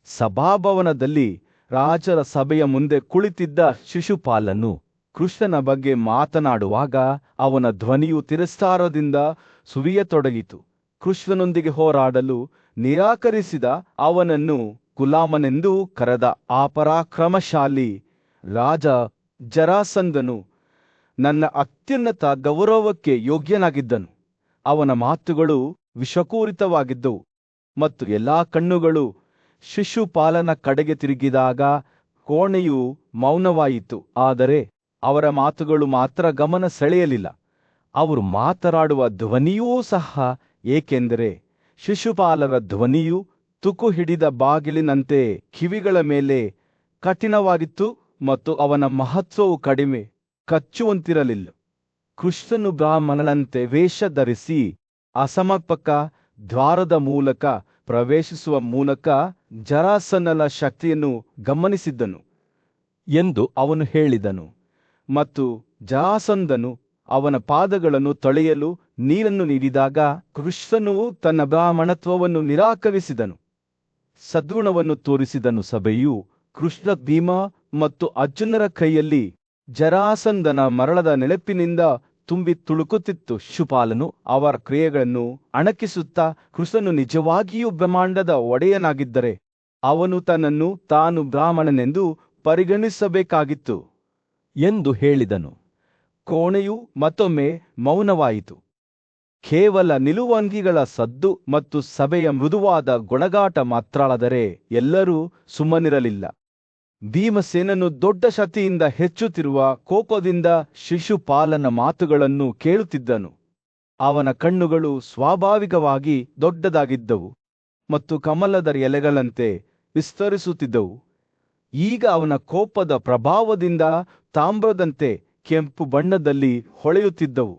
ಸಭಾಭವನದಲ್ಲಿ ರಾಜರ ಸಭೆಯ ಮುಂದೆ ಕುಳಿತಿದ್ದ ಶಿಶುಪಾಲನು ಕೃಷ್ಣನ ಬಗ್ಗೆ ಮಾತನಾಡುವಾಗ ಅವನ ಧ್ವನಿಯು ತಿರಸ್ಕಾರದಿಂದ ಸುರಿಯತೊಡಗಿತು. ಕೃಷ್ಣನೊಂದಿಗೆ ಹೋರಾಡಲು ನಿರಾಕರಿಸಿದ ಅವನನ್ನು ಗುಲಾಮನೆಂದು ಕರೆದ ಆ ಪರಾಕ್ರಮಶಾಲಿ ರಾಜ ಜರಾಸಂಧನು ನನ್ನ ಅತ್ಯುನ್ನತ ಗೌರವಕ್ಕೆ ಯೋಗ್ಯನಾಗಿದ್ದನು. ಅವನ ಮಾತುಗಳು ವಿಷಪೂರಿತವಾಗಿದ್ದವು ಮತ್ತು ಎಲ್ಲಾ ಕಣ್ಣುಗಳು ಶಿಶುಪಾಲನ ಕಡೆಗೆ ತಿರುಗಿದಾಗ ಕೋಣೆಯು ಮೌನವಾಯಿತು. ಆದರೆ ಅವರ ಮಾತುಗಳು ಮಾತ್ರ ಗಮನ ಸೆಳೆಯಲಿಲ್ಲ. ಅವರು ಮಾತನಾಡುವ ಧ್ವನಿಯೂ ಸಹ, ಏಕೆಂದರೆ ಶಿಶುಪಾಲರ ಧ್ವನಿಯು ತುಕು ಹಿಡಿದ ಬಾಗಿಲಿನಂತೆ ಕಿವಿಗಳ ಮೇಲೆ ಕಠಿಣವಾಗಿತ್ತು ಮತ್ತು ಅವನ ಮಹತ್ವವು ಕಡಿಮೆ ಕಚ್ಚುವಂತಿರಲಿಲ್ಲ. ಕೃಷ್ಣನು ಬ್ರಾಹ್ಮಣನಂತೆ ವೇಷ ಧರಿಸಿ ಅಸಮರ್ಪಕ ದ್ವಾರದ ಮೂಲಕ ಪ್ರವೇಶಿಸುವ ಮೂಲಕ ಜರಾಸಂಧನ ಶಕ್ತಿಯನ್ನು ಗಮನಿಸಿದ್ದನು ಎಂದು ಅವನು ಹೇಳಿದನು. ಮತ್ತು ಜರಾಸಂಧನು ಅವನ ಪಾದಗಳನ್ನು ತೊಳೆಯಲು ನೀರನ್ನು ನೀಡಿದಾಗ ಕೃಷ್ಣನು ತನ್ನ ಬ್ರಾಹ್ಮಣತ್ವವನ್ನು ನಿರಾಕರಿಸಿದನು. ಸದ್ಗುಣವನ್ನು ತೋರಿಸಿದನು. ಸಭೆಯು ಕೃಷ್ಣ, ಭೀಮ ಮತ್ತು ಅರ್ಜುನರ ಕೈಯಲ್ಲಿ ಜರಾಸಂಧನ ಮರಣದ ನೆನಪಿನಿಂದ ತುಂಬಿ ತುಳುಕುತ್ತಿತ್ತು. ಶಿಶುಪಾಲನು ಅವರ ಕ್ರಿಯೆಗಳನ್ನು ಅಣಕಿಸುತ್ತಾ, ಕೃಷ್ಣನು ನಿಜವಾಗಿಯೂ ಬ್ರಹ್ಮಾಂಡದ ಒಡೆಯನಾಗಿದ್ದರೆ ಅವನು ತನ್ನನ್ನು ತಾನು ಬ್ರಾಹ್ಮಣನೆಂದು ಪರಿಗಣಿಸಬೇಕಾಗಿತ್ತು ಎಂದು ಹೇಳಿದನು. ಕೋಣೆಯು ಮತ್ತೊಮ್ಮೆ ಮೌನವಾಯಿತು. ಕೇವಲ ನಿಲುವಂಗಿಗಳ ಸದ್ದು ಮತ್ತು ಸಭೆಯ ಮೃದುವಾದ ಗೊಣಗಾಟ ಮಾತ್ರವಾದರೆ ಎಲ್ಲರೂ ಸುಮ್ಮನಿರಲಿಲ್ಲ. ಭೀಮಸೇನನು ದೊಡ್ಡ ಶಕ್ತಿಯಿಂದ ಹೆಚ್ಚುತ್ತಿರುವ ಕೋಪದಿಂದ ಶಿಶುಪಾಲನ ಮಾತುಗಳನ್ನು ಕೇಳುತ್ತಿದ್ದನು. ಅವನ ಕಣ್ಣುಗಳು ಸ್ವಾಭಾವಿಕವಾಗಿ ದೊಡ್ಡದಾಗಿದ್ದವು ಮತ್ತು ಕಮಲದ ಎಲೆಗಳಂತೆ ವಿಸ್ತರಿಸುತ್ತಿದ್ದವು. ಈಗ ಅವನ ಕೋಪದ ಪ್ರಭಾವದಿಂದ ತಾಮ್ರದಂತೆ ಕೆಂಪು ಬಣ್ಣದಲ್ಲಿ ಹೊಳೆಯುತ್ತಿದ್ದವು.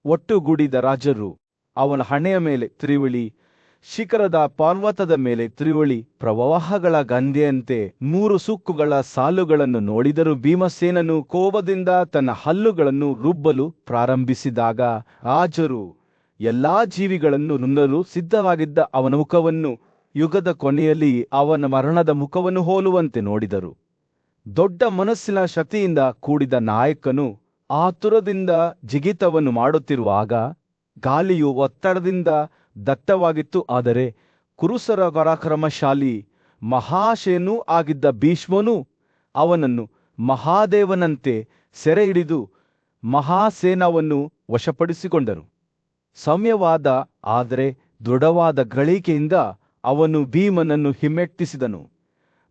ಒಟ್ಟುಗೂಡಿದ ರಾಜರು ಅವನ ಹಣೆಯ ಮೇಲೆ ತ್ರಿವಳಿ, ಶಿಖರದ ಪರ್ವತದ ಮೇಲೆ ತ್ರಿವಳಿ ಪ್ರವಾಹಗಳ ಗಂಧೆಯಂತೆ 3 ಸುಕ್ಕುಗಳ ಸಾಲುಗಳನ್ನು ನೋಡಿದರು. ಭೀಮಸೇನನು ಕೋಪದಿಂದ ತನ್ನ ಹಲ್ಲುಗಳನ್ನು ರುಬ್ಬಲು ಪ್ರಾರಂಭಿಸಿದಾಗ ರಾಜರು ಎಲ್ಲಾ ಜೀವಿಗಳನ್ನು ನುಂಗಲು ಸಿದ್ಧವಾಗಿದ್ದ ಅವನ ಮುಖವನ್ನು ಯುಗದ ಕೊನೆಯಲ್ಲಿ ಅವನ ಮರಣದ ಮುಖವನ್ನು ಹೋಲುವಂತೆ ನೋಡಿದರು. ದೊಡ್ಡ ಮನಸ್ಸಿನ ಶಕ್ತಿಯಿಂದ ಕೂಡಿದ ನಾಯಕನು ಆತುರದಿಂದ ಜಿಗಿತವನ್ನು ಮಾಡುತ್ತಿರುವಾಗ ಗಾಳಿಯು ಒತ್ತಡದಿಂದ ದಟ್ಟವಾಗಿತ್ತು. ಆದರೆ ಕುರುಸರ ಪರಾಕ್ರಮಶಾಲಿ ಮಹಾಶಯನೂ ಆಗಿದ್ದ ಭೀಷ್ಮನು ಅವನನ್ನು ಮಹಾದೇವನಂತೆ ಸೆರೆ ಹಿಡಿದು ಮಹಾಸೇನವನ್ನು ವಶಪಡಿಸಿಕೊಂಡರು. ಸೌಮ್ಯವಾದ ಆದರೆ ದೃಢವಾದ ಗ್ರಹಿಕೆಯಿಂದ ಅವನು ಭೀಮನನ್ನು ಹಿಮ್ಮೆಟ್ಟಿಸಿದನು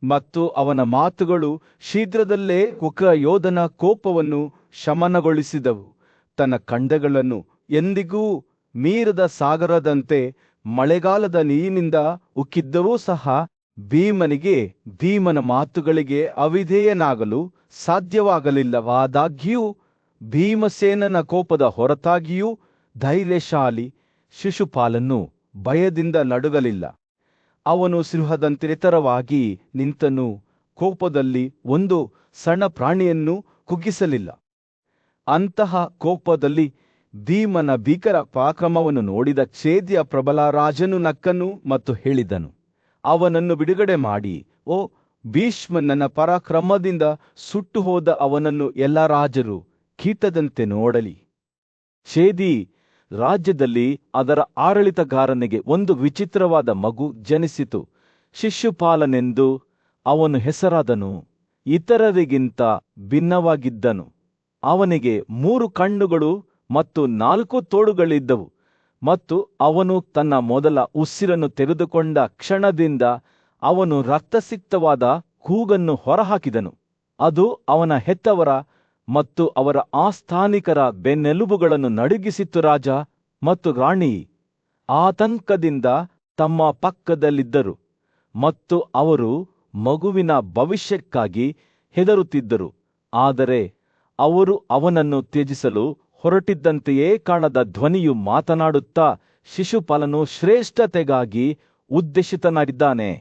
ಮತ್ತು ಅವನ ಮಾತುಗಳು ಶೀಘ್ರದಲ್ಲೇ ಉಗ್ರಯೋಧನ ಕೋಪವನ್ನು ಶಮನಗೊಳಿಸಿದವು. ತನ್ನ ಖಂಡಗಳನ್ನು ಎಂದಿಗೂ ಮೀರದ ಸಾಗರದಂತೆ ಮಳೆಗಾಲದ ನೀರಿನಿಂದ ಉಕ್ಕಿದ್ದರೂ ಸಹ ಭೀಮನಿಗೆ ಭೀಮನ ಮಾತುಗಳಿಗೆ ಅವಿಧೇಯನಾಗಲು ಸಾಧ್ಯವಾಗಲಿಲ್ಲವಾದಾಗ್ಯೂ ಭೀಮಸೇನನ ಕೋಪದ ಹೊರತಾಗಿಯೂ ಧೈರ್ಯಶಾಲಿ ಶಿಶುಪಾಲನು ಭಯದಿಂದ ನಡುಗಲಿಲ್ಲ. ಅವನು ಸಿಂಹದಂತೆ ಎತ್ತರವಾಗಿ ನಿಂತನು, ಕೋಪದಲ್ಲಿ ಒಂದು ಸಣ್ಣ ಪ್ರಾಣಿಯನ್ನು ಕುಗ್ಗಿಸಲಿಲ್ಲ. ಅಂತಹ ಕೋಪದಲ್ಲಿ ಭೀಮನ ಭೀಕರ ಪರಾಕ್ರಮವನ್ನು ನೋಡಿದ ಛೇದ್ಯ ಪ್ರಬಲ ರಾಜನು ನಕ್ಕನು ಮತ್ತು ಹೇಳಿದನು, ಅವನನ್ನು ಬಿಡುಗಡೆ ಮಾಡಿ. ಓ ಭೀಷ್ಮ, ನನ್ನ ಪರಾಕ್ರಮದಿಂದ ಸುಟ್ಟು ಹೋದ ಅವನನ್ನು ಎಲ್ಲ ರಾಜರು ಕೀಟದಂತೆ ನೋಡಲಿ. ಛೇದಿ ರಾಜ್ಯದಲ್ಲಿ ಅದರ ಆಡಳಿತಗಾರನಿಗೆ ಒಂದು ವಿಚಿತ್ರವಾದ ಮಗು ಜನಿಸಿತು. ಶಿಶುಪಾಲನೆಂದು ಅವನು ಹೆಸರಾದನು. ಇತರರಿಗಿಂತ ಭಿನ್ನವಾಗಿದ್ದನು. ಅವನಿಗೆ 3 ಕಣ್ಣುಗಳು ಮತ್ತು 4 ತೋಳುಗಳಿದ್ದವು ಮತ್ತು ಅವನು ತನ್ನ ಮೊದಲ ಉಸಿರನ್ನು ತೆಗೆದುಕೊಂಡ ಕ್ಷಣದಿಂದ ಅವನು ರಕ್ತಸಿಕ್ತವಾದ ಕೂಗನ್ನು ಹೊರಹಾಕಿದನು. ಅದು ಅವನ ಹೆತ್ತವರ ಮತ್ತು ಅವರ ಆಸ್ಥಾನಿಕರ ಬೆನ್ನೆಲುಬುಗಳನ್ನು ನಡುಗಿಸಿತ್ತು. ರಾಜ ಮತ್ತು ರಾಣಿ ಆತಂಕದಿಂದ ತಮ್ಮ ಪಕ್ಕದಲ್ಲಿದ್ದರು ಮತ್ತು ಅವರು ಮಗುವಿನ ಭವಿಷ್ಯಕ್ಕಾಗಿ ಹೆದರುತ್ತಿದ್ದರು. ಆದರೆ ಅವರು ಅವನನ್ನು ತ್ಯಜಿಸಲು ಹೊರಟಿದ್ದಂತೆಯೇ ಕಾಣದ ಧ್ವನಿಯು ಮಾತನಾಡುತ್ತಾ, ಶಿಶುಪಾಲನು ಶ್ರೇಷ್ಠತೆಗಾಗಿ ಉದ್ದೇಶಿತನಾಗಿದ್ದಾನೆ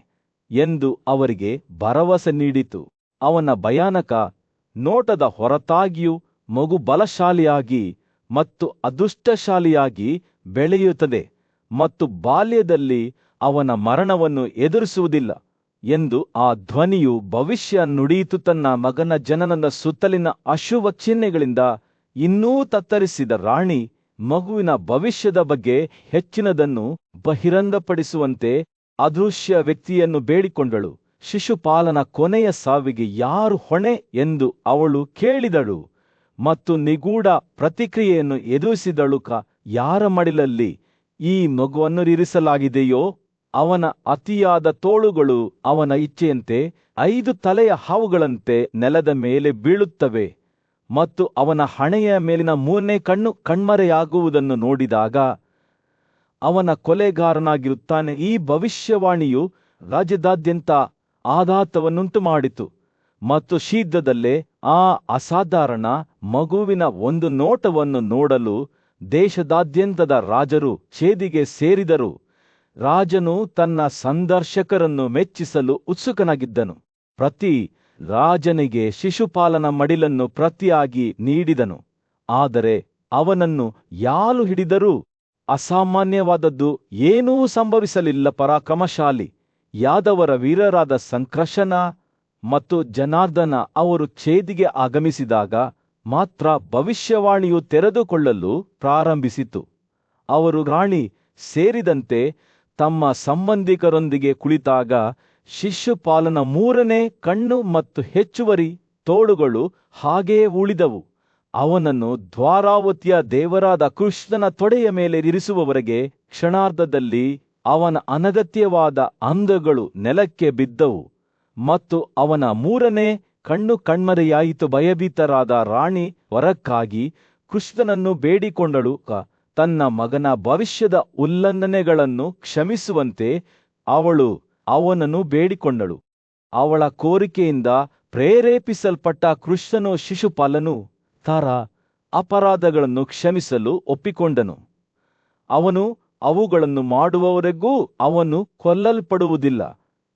ಎಂದು ಅವರಿಗೆ ಭರವಸೆ ನೀಡಿತು. ಅವನ ಭಯಾನಕ ನೋಟದ ಹೊರತಾಗಿಯೂ ಮಗು ಬಲಶಾಲಿಯಾಗಿ ಮತ್ತು ಅದೃಷ್ಟಶಾಲಿಯಾಗಿ ಬೆಳೆಯುತ್ತದೆ ಮತ್ತು ಬಾಲ್ಯದಲ್ಲಿ ಅವನ ಮರಣವನ್ನು ಎದುರಿಸುವುದಿಲ್ಲ ಎಂದು ಆ ಧ್ವನಿಯು ಭವಿಷ್ಯ ನುಡಿಯಿತು. ತನ್ನ ಮಗನ ಜನನದ ಸುತ್ತಲಿನ ಅಶುಭ ಚಿಹ್ನೆಗಳಿಂದ ಇನ್ನೂ ತತ್ತರಿಸಿದ ರಾಣಿ ಮಗುವಿನ ಭವಿಷ್ಯದ ಬಗ್ಗೆ ಹೆಚ್ಚಿನದನ್ನು ಬಹಿರಂಗಪಡಿಸುವಂತೆ ಅದೃಶ್ಯ ವ್ಯಕ್ತಿಯನ್ನು ಬೇಡಿಕೊಂಡಳು. ಶಿಶುಪಾಲನ ಕೊನೆಯ ಸಾವಿಗೆ ಯಾರು ಹೊಣೆ ಎಂದು ಅವಳು ಕೇಳಿದಳು ಮತ್ತು ನಿಗೂಢ ಪ್ರತಿಕ್ರಿಯೆಯನ್ನು ಎದುರಿಸಿದಳು. ಯಾರ ಮಡಿಲಲ್ಲಿ ಈ ಮಗುವನ್ನು ಇರಿಸಲಾಗಿದೆಯೋ ಅವನ ಅತಿಯಾದ ತೋಳುಗಳು ಅವನ ಇಚ್ಛೆಯಂತೆ 5 ತಲೆಯ ಹಾವುಗಳಂತೆ ನೆಲದ ಮೇಲೆ ಬೀಳುತ್ತವೆ ಮತ್ತು ಅವನ ಹಣೆಯ ಮೇಲಿನ 3ನೇ ಕಣ್ಣು ಕಣ್ಮರೆಯಾಗುವುದನ್ನು ನೋಡಿದಾಗ ಅವನ ಕೊಲೆಗಾರನಾಗಿರುತ್ತಾನೆ. ಈ ಭವಿಷ್ಯವಾಣಿಯು ರಾಜ್ಯದಾದ್ಯಂತ ಆಘಾತವನ್ನುಂಟು ಮಾಡಿತು ಮತ್ತು ಶೀಘ್ರದಲ್ಲೇ ಆ ಅಸಾಧಾರಣ ಮಗುವಿನ ಒಂದು ನೋಟವನ್ನು ನೋಡಲು ದೇಶದಾದ್ಯಂತದ ರಾಜರು ಛೇದಿಗೆ ಸೇರಿದರು. ರಾಜನು ತನ್ನ ಸಂದರ್ಶಕರನ್ನು ಮೆಚ್ಚಿಸಲು ಉತ್ಸುಕನಾಗಿದ್ದನು. ಪ್ರತಿ ರಾಜನಿಗೆ ಶಿಶುಪಾಲನ ಮಡಿಲನ್ನು ಪ್ರತಿಯಾಗಿ ನೀಡಿದನು. ಆದರೆ ಅವನನ್ನು ಯಾರು ಹಿಡಿದರೂ ಅಸಾಮಾನ್ಯವಾದದ್ದು ಏನೂ ಸಂಭವಿಸಲಿಲ್ಲ. ಪರಾಕ್ರಮಶಾಲಿ ಯಾದವರ ವೀರರಾದ ಸಂಕರ್ಷಣ ಮತ್ತು ಜನಾರ್ದನ ಅವರು ಛೇದಿಗೆ ಆಗಮಿಸಿದಾಗ ಮಾತ್ರ ಭವಿಷ್ಯವಾಣಿಯು ತೆರೆದುಕೊಳ್ಳಲು ಪ್ರಾರಂಭಿಸಿತು. ಅವರು ರಾಣಿ ಸೇರಿದಂತೆ ತಮ್ಮ ಸಂಬಂಧಿಕರೊಂದಿಗೆ ಕುಳಿತಾಗ ಶಿಶುಪಾಲನ 3ನೇ ಕಣ್ಣು ಮತ್ತು ಹೆಚ್ಚುವರಿ ತೋಳುಗಳು ಹಾಗೆಯೇ ಉಳಿದವು. ಅವನನ್ನು ದ್ವಾರಾವತಿಯ ದೇವರಾದ ಕೃಷ್ಣನ ತೊಡೆಯ ಮೇಲೆ ಇರಿಸುವವರೆಗೆ ಕ್ಷಣಾರ್ಧದಲ್ಲಿ ಅವನ ಅನಗತ್ಯವಾದ ಅಂಗಗಳು ನೆಲಕ್ಕೆ ಬಿದ್ದವು ಮತ್ತು ಅವನ 3ನೇ ಕಣ್ಣು ಕಣ್ಮರೆಯಾಯಿತು. ಭಯಭೀತರಾದ ರಾಣಿ ವರಕ್ಕಾಗಿ ಕೃಷ್ಣನನ್ನು ಬೇಡಿಕೊಂಡಳು. ತನ್ನ ಮಗನ ಭವಿಷ್ಯದ ಉಲ್ಲಂಘನೆಗಳನ್ನು ಕ್ಷಮಿಸುವಂತೆ ಅವಳು ಅವನನ್ನು ಬೇಡಿಕೊಂಡಳು. ಅವಳ ಕೋರಿಕೆಯಿಂದ ಪ್ರೇರೇಪಿಸಲ್ಪಟ್ಟ ಕೃಷ್ಣನು ಶಿಶುಪಾಲನು ತರ ಅಪರಾಧಗಳನ್ನು ಕ್ಷಮಿಸಲು ಒಪ್ಪಿಕೊಂಡನು. ಅವನು ಅವುಗಳನ್ನು ಮಾಡುವವರೆಗೂ ಅವನು ಕೊಲ್ಲಲ್ಪಡುವುದಿಲ್ಲ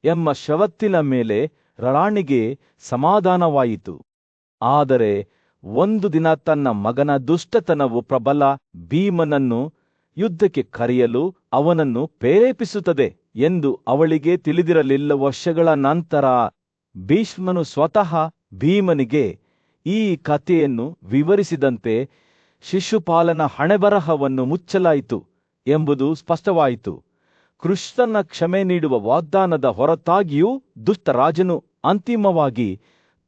ಎಂಬ ಷರತ್ತಿನ ಮೇಲೆ ರಾಣಿಗೆ ಸಮಾಧಾನವಾಯಿತು. ಆದರೆ ಒಂದು ದಿನ ತನ್ನ ಮಗನ ದುಷ್ಟತನವು ಪ್ರಬಲ ಭೀಮನನ್ನು ಯುದ್ಧಕ್ಕೆ ಕರೆಯಲು ಅವನನ್ನು ಪ್ರೇರೇಪಿಸುತ್ತದೆ ಎಂದು ಅವಳಿಗೆ ತಿಳಿದಿರಲಿಲ್ಲ. ವರ್ಷಗಳ ನಂತರ ಭೀಷ್ಮನು ಸ್ವತಃ ಭೀಮನಿಗೆ ಈ ಕಥೆಯನ್ನು ವಿವರಿಸಿದಂತೆ ಶಿಶುಪಾಲನ ಹಣೆಬರಹವನ್ನು ಮುಚ್ಚಲಾಯಿತು ಎಂಬುದು ಸ್ಪಷ್ಟವಾಯಿತು. ಕೃಷ್ಣನ ಕ್ಷಮೆ ನೀಡುವ ವಾಗ್ದಾನದ ಹೊರತಾಗಿಯೂ ದುಷ್ಟರಾಜನು ಅಂತಿಮವಾಗಿ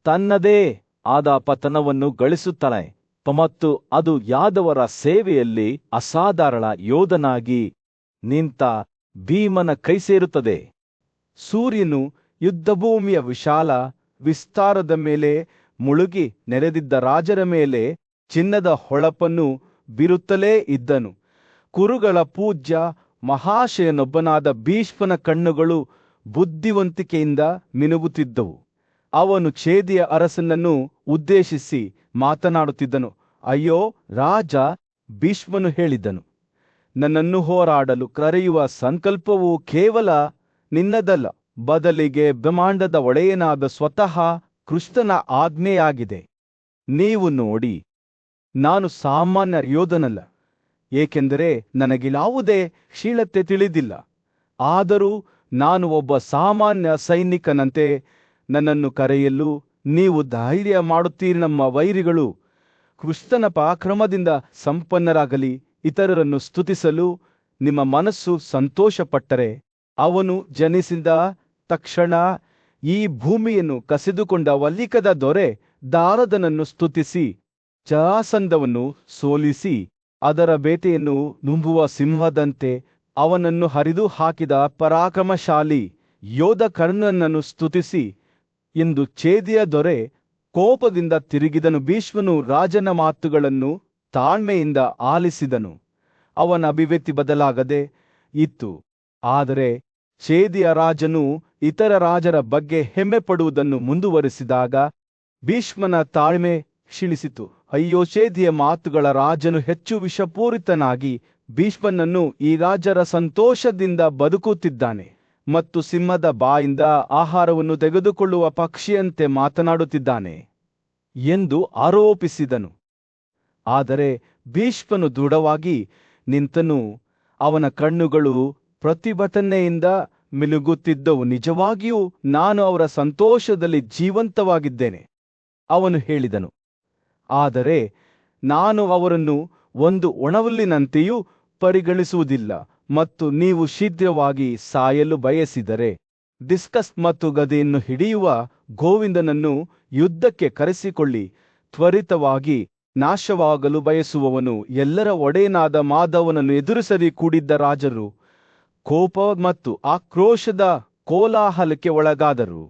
ತನ್ನದೇ ಆದ ಪತನವನ್ನು ಗಳಿಸುತ್ತಾನೆ ಮತ್ತು ಅದು ಯಾದವರ ಸೇವೆಯಲ್ಲಿ ಅಸಾಧಾರಣ ಯೋಧನಾಗಿ ನಿಂತ ಭೀಮನ ಕೈ ಸೇರುತ್ತದೆ. ಸೂರ್ಯನು ಯುದ್ಧಭೂಮಿಯ ವಿಶಾಲ ವಿಸ್ತಾರದ ಮೇಲೆ ಮುಳುಗಿ ನೆರೆದಿದ್ದ ರಾಜರ ಮೇಲೆ ಚಿನ್ನದ ಹೊಳಪನ್ನು ಬೀರುತ್ತಲೇ ಇದ್ದನು. ಕುರುಗಳ ಪೂಜ್ಯ ಮಹಾಶಯನೊಬ್ಬನಾದ ಭೀಷ್ಮನ ಕಣ್ಣುಗಳು ಬುದ್ಧಿವಂತಿಕೆಯಿಂದ ಮಿನುಗುತ್ತಿದ್ದವು. ಅವನು ಛೇದಿಯ ಅರಸನನ್ನು ಉದ್ದೇಶಿಸಿ ಮಾತನಾಡುತ್ತಿದ್ದನು. ಅಯ್ಯೋ ರಾಜ, ಭೀಷ್ಮನು ಹೇಳಿದನು, ನನ್ನನ್ನು ಹೋರಾಡಲು ಕರೆಯುವ ಸಂಕಲ್ಪವು ಕೇವಲ ನಿನ್ನದಲ್ಲ, ಬದಲಿಗೆ ಬ್ರಹ್ಮಾಂಡದ ಒಡೆಯನಾದ ಸ್ವತಃ ಕೃಷ್ಣನ ಆಜ್ಞೆಯಾಗಿದೆ. ನೀವು ನೋಡಿ, ನಾನು ಸಾಮಾನ್ಯ ಯೋಧನಲ್ಲ, ಏಕೆಂದರೆ ನನಗಿಲಾವುದೇ ಶೀಲತೆ ತಿಳಿದಿಲ್ಲ. ಆದರೂ ನಾನು ಒಬ್ಬ ಸಾಮಾನ್ಯ ಸೈನಿಕನಂತೆ ನನ್ನನ್ನು ಕರೆಯಲು ನೀವು ಧೈರ್ಯ ಮಾಡುತ್ತೀರಿ. ನಮ್ಮ ವೈರಿಗಳು ಕೃಷ್ಣನ ಪರಾಕ್ರಮದಿಂದ ಸಂಪನ್ನರಾಗಲಿ, ಇತರರನ್ನು ಸ್ತುತಿಸಲು ನಿಮ್ಮ ಮನಸ್ಸು ಸಂತೋಷಪಟ್ಟರೆ, ಅವನು ಜನಿಸಿದ ತಕ್ಷಣ ಈ ಭೂಮಿಯನ್ನು ಕಸಿದುಕೊಂಡ ವಲ್ಲಿಕದ ದೊರೆ ದಾರದನನ್ನು ಸ್ತುತಿಸಿ, ಜರಾಸಂಧವನ್ನು ಸೋಲಿಸಿ, ಅದರ ಬೇಟೆಯನ್ನು ನುಂಬುವ ಸಿಂಹದಂತೆ ಅವನನ್ನು ಹರಿದು ಹಾಕಿದ ಪರಾಕ್ರಮಶಾಲಿ ಯೋಧ ಕರ್ಣನನ್ನು ಸ್ತುತಿಸಿ ಎಂದು ಛೇದಿಯ ದೊರೆ ಕೋಪದಿಂದ ತಿರುಗಿದನು. ಭೀಷ್ಮನು ರಾಜನ ಮಾತುಗಳನ್ನು ತಾಳ್ಮೆಯಿಂದ ಆಲಿಸಿದನು. ಅವನ ಅಭಿವ್ಯಕ್ತಿ ಬದಲಾಗದೆ ಇತ್ತು. ಆದರೆ ಛೇದಿಯ ರಾಜನು ಇತರ ರಾಜರ ಬಗ್ಗೆ ಹೆಮ್ಮೆ ಪಡುವುದನ್ನು ಮುಂದುವರಿಸಿದಾಗ ಭೀಷ್ಮನ ತಾಳ್ಮೆ ಕ್ಷೀಣಿಸಿತು. ಅಯ್ಯೋ, ಛೇದಿಯ ಮಾತುಗಳ ರಾಜನು ಹೆಚ್ಚು ವಿಷಪೂರಿತನಾಗಿ ಭೀಷ್ಮನನ್ನು ಈ ರಾಜರ ಸಂತೋಷದಿಂದ ಬದುಕುತ್ತಿದ್ದಾನೆ ಮತ್ತು ಸಿಂಹದ ಬಾಯಿಂದ ಆಹಾರವನ್ನು ತೆಗೆದುಕೊಳ್ಳುವ ಪಕ್ಷಿಯಂತೆ ಮಾತನಾಡುತ್ತಿದ್ದಾನೆ ಎಂದು ಆರೋಪಿಸಿದನು. ಆದರೆ ಭೀಷ್ಮನು ದೃಢವಾಗಿ ನಿಂತನು. ಅವನ ಕಣ್ಣುಗಳು ಪ್ರತಿಭಟನೆಯಿಂದ ಮಿನುಗುತ್ತಿದ್ದವು. ನಿಜವಾಗಿಯೂ ನಾನು ಅವರ ಸಂತೋಷದಲ್ಲಿ ಜೀವಂತವಾಗಿದ್ದೇನೆ, ಅವನು ಹೇಳಿದನು. ಆದರೆ ನಾನು ಅವರನ್ನು ಒಂದು ಒಣಹುಲ್ಲಿನಂತೆಯೂ ಪರಿಗಣಿಸುವುದಿಲ್ಲ. ಮತ್ತು ನೀವು ಶೀಘ್ರವಾಗಿ ಸಾಯಲು ಬಯಸಿದರೆ ಡಿಸ್ಕಸ್ ಮತ್ತು ಗದೆಯನ್ನು ಹಿಡಿಯುವ ಗೋವಿಂದನನ್ನು ಯುದ್ಧಕ್ಕೆ ಕರೆಸಿಕೊಳ್ಳಿ. ತ್ವರಿತವಾಗಿ ನಾಶವಾಗಲು ಬಯಸುವವನು ಎಲ್ಲರ ಒಡೆಯನಾದ ಮಾಧವನನ್ನು ಎದುರಿಸದೆ ಕೂಡಿದ್ದ ರಾಜರು ಕೋಪ ಮತ್ತು ಆಕ್ರೋಶದ ಕೋಲಾಹಲಕ್ಕೆ ಒಳಗಾದರು.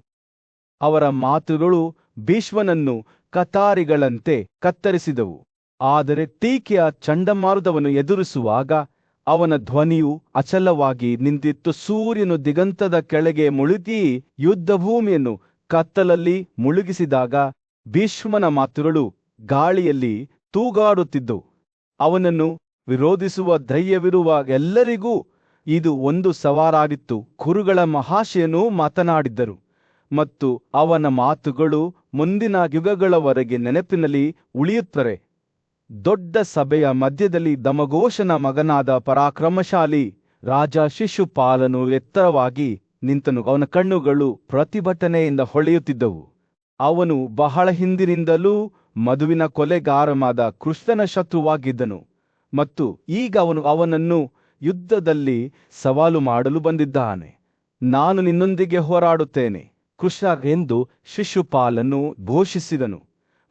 ಅವರ ಮಾತುಗಳು ಭೀಷ್ಮನನ್ನು ಕತಾರಿಗಳಂತೆ ಕತ್ತರಿಸಿದವು. ಆದರೆ ಟೀಕೆಯ ಚಂಡಮಾರುತವನ್ನು ಎದುರಿಸುವಾಗ ಅವನ ಧ್ವನಿಯು ಅಚಲವಾಗಿ ನಿಂತಿತ್ತು. ಸೂರ್ಯನು ದಿಗಂತದ ಕೆಳಗೆ ಮುಳುಗಿ ಯುದ್ಧಭೂಮಿಯನ್ನು ಕತ್ತಲಲ್ಲಿ ಮುಳುಗಿಸಿದಾಗ ಭೀಷ್ಮನ ಮಾತುಗಳು ಗಾಳಿಯಲ್ಲಿ ತೂಗಾಡುತ್ತಿದ್ದವು. ಅವನನ್ನು ವಿರೋಧಿಸುವ ಧೈರ್ಯವಿರುವ ಎಲ್ಲರಿಗೂ ಇದು ಒಂದು ಸವಾಲಾಗಿತ್ತು. ಕುರುಗಳ ಮಹಾಶಯನು ಮಾತನಾಡಿದ್ದರು ಮತ್ತು ಅವನ ಮಾತುಗಳು ಮುಂದಿನ ಯುಗಗಳವರೆಗೆ ನೆನಪಿನಲ್ಲಿ ಉಳಿಯುತ್ತವೆ. ದೊಡ್ಡ ಸಭೆಯ ಮಧ್ಯದಲ್ಲಿ ದಮಘೋಷನ ಮಗನಾದ ಪರಾಕ್ರಮಶಾಲಿ ರಾಜ ಶಿಶುಪಾಲನು ಎತ್ತರವಾಗಿ ನಿಂತನು. ಅವನ ಕಣ್ಣುಗಳು ಪ್ರತಿಭಟನೆಯಿಂದ ಹೊಳೆಯುತ್ತಿದ್ದವು. ಅವನು ಬಹಳ ಹಿಂದಿನಿಂದಲೂ ಮಧುವಿನ ಕೊಲೆಗಾರನಾದ ಕೃಷ್ಣನ ಶತ್ರುವಾಗಿದ್ದನು ಮತ್ತು ಈಗ ಅವನು ಅವನನ್ನು ಯುದ್ಧದಲ್ಲಿ ಸವಾಲು ಮಾಡಲು ಬಂದಿದ್ದಾನೆ. ನಾನು ನಿನ್ನೊಂದಿಗೆ ಹೋರಾಡುತ್ತೇನೆ ಕೃಷ್ಣ ಎಂದು ಶಿಶುಪಾಲನು ಘೋಷಿಸಿದನು.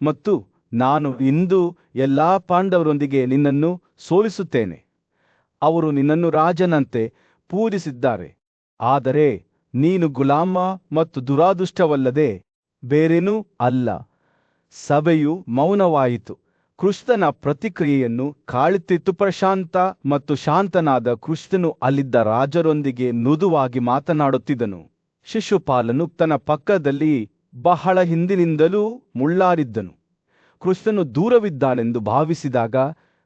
ಮತ್ತು ನಾನು ಇಂದು ಎಲ್ಲಾ ಪಾಂಡವರೊಂದಿಗೆ ನಿನ್ನನ್ನು ಸೋಲಿಸುತ್ತೇನೆ. ಅವರು ನಿನ್ನನ್ನು ರಾಜನಂತೆ ಪೂಜಿಸಿದ್ದಾರೆ, ಆದರೆ ನೀನು ಗುಲಾಮ ಮತ್ತು ದುರಾದೃಷ್ಟವಲ್ಲದೆ ಬೇರೇನೂ ಅಲ್ಲ. ಸಭೆಯು ಮೌನವಾಯಿತು. ಕೃಷ್ಣನ ಪ್ರತಿಕ್ರಿಯೆಯನ್ನು ಕಾಳುತ್ತಿತ್ತು. ಪ್ರಶಾಂತ ಮತ್ತು ಶಾಂತನಾದ ಕೃಷ್ಣನು ಅಲ್ಲಿದ್ದ ರಾಜರೊಂದಿಗೆ ಮೃದುವಾಗಿ ಮಾತನಾಡುತ್ತಿದ್ದನು. ಶಿಶುಪಾಲನು ತನ್ನ ಪಕ್ಕದಲ್ಲಿ ಬಹಳ ಹಿಂದಿನಿಂದಲೂ ಮುಳ್ಳಾರಿದ್ದನು. ಕೃಷ್ಣನು ದೂರವಿದ್ದಾನೆಂದು ಭಾವಿಸಿದಾಗ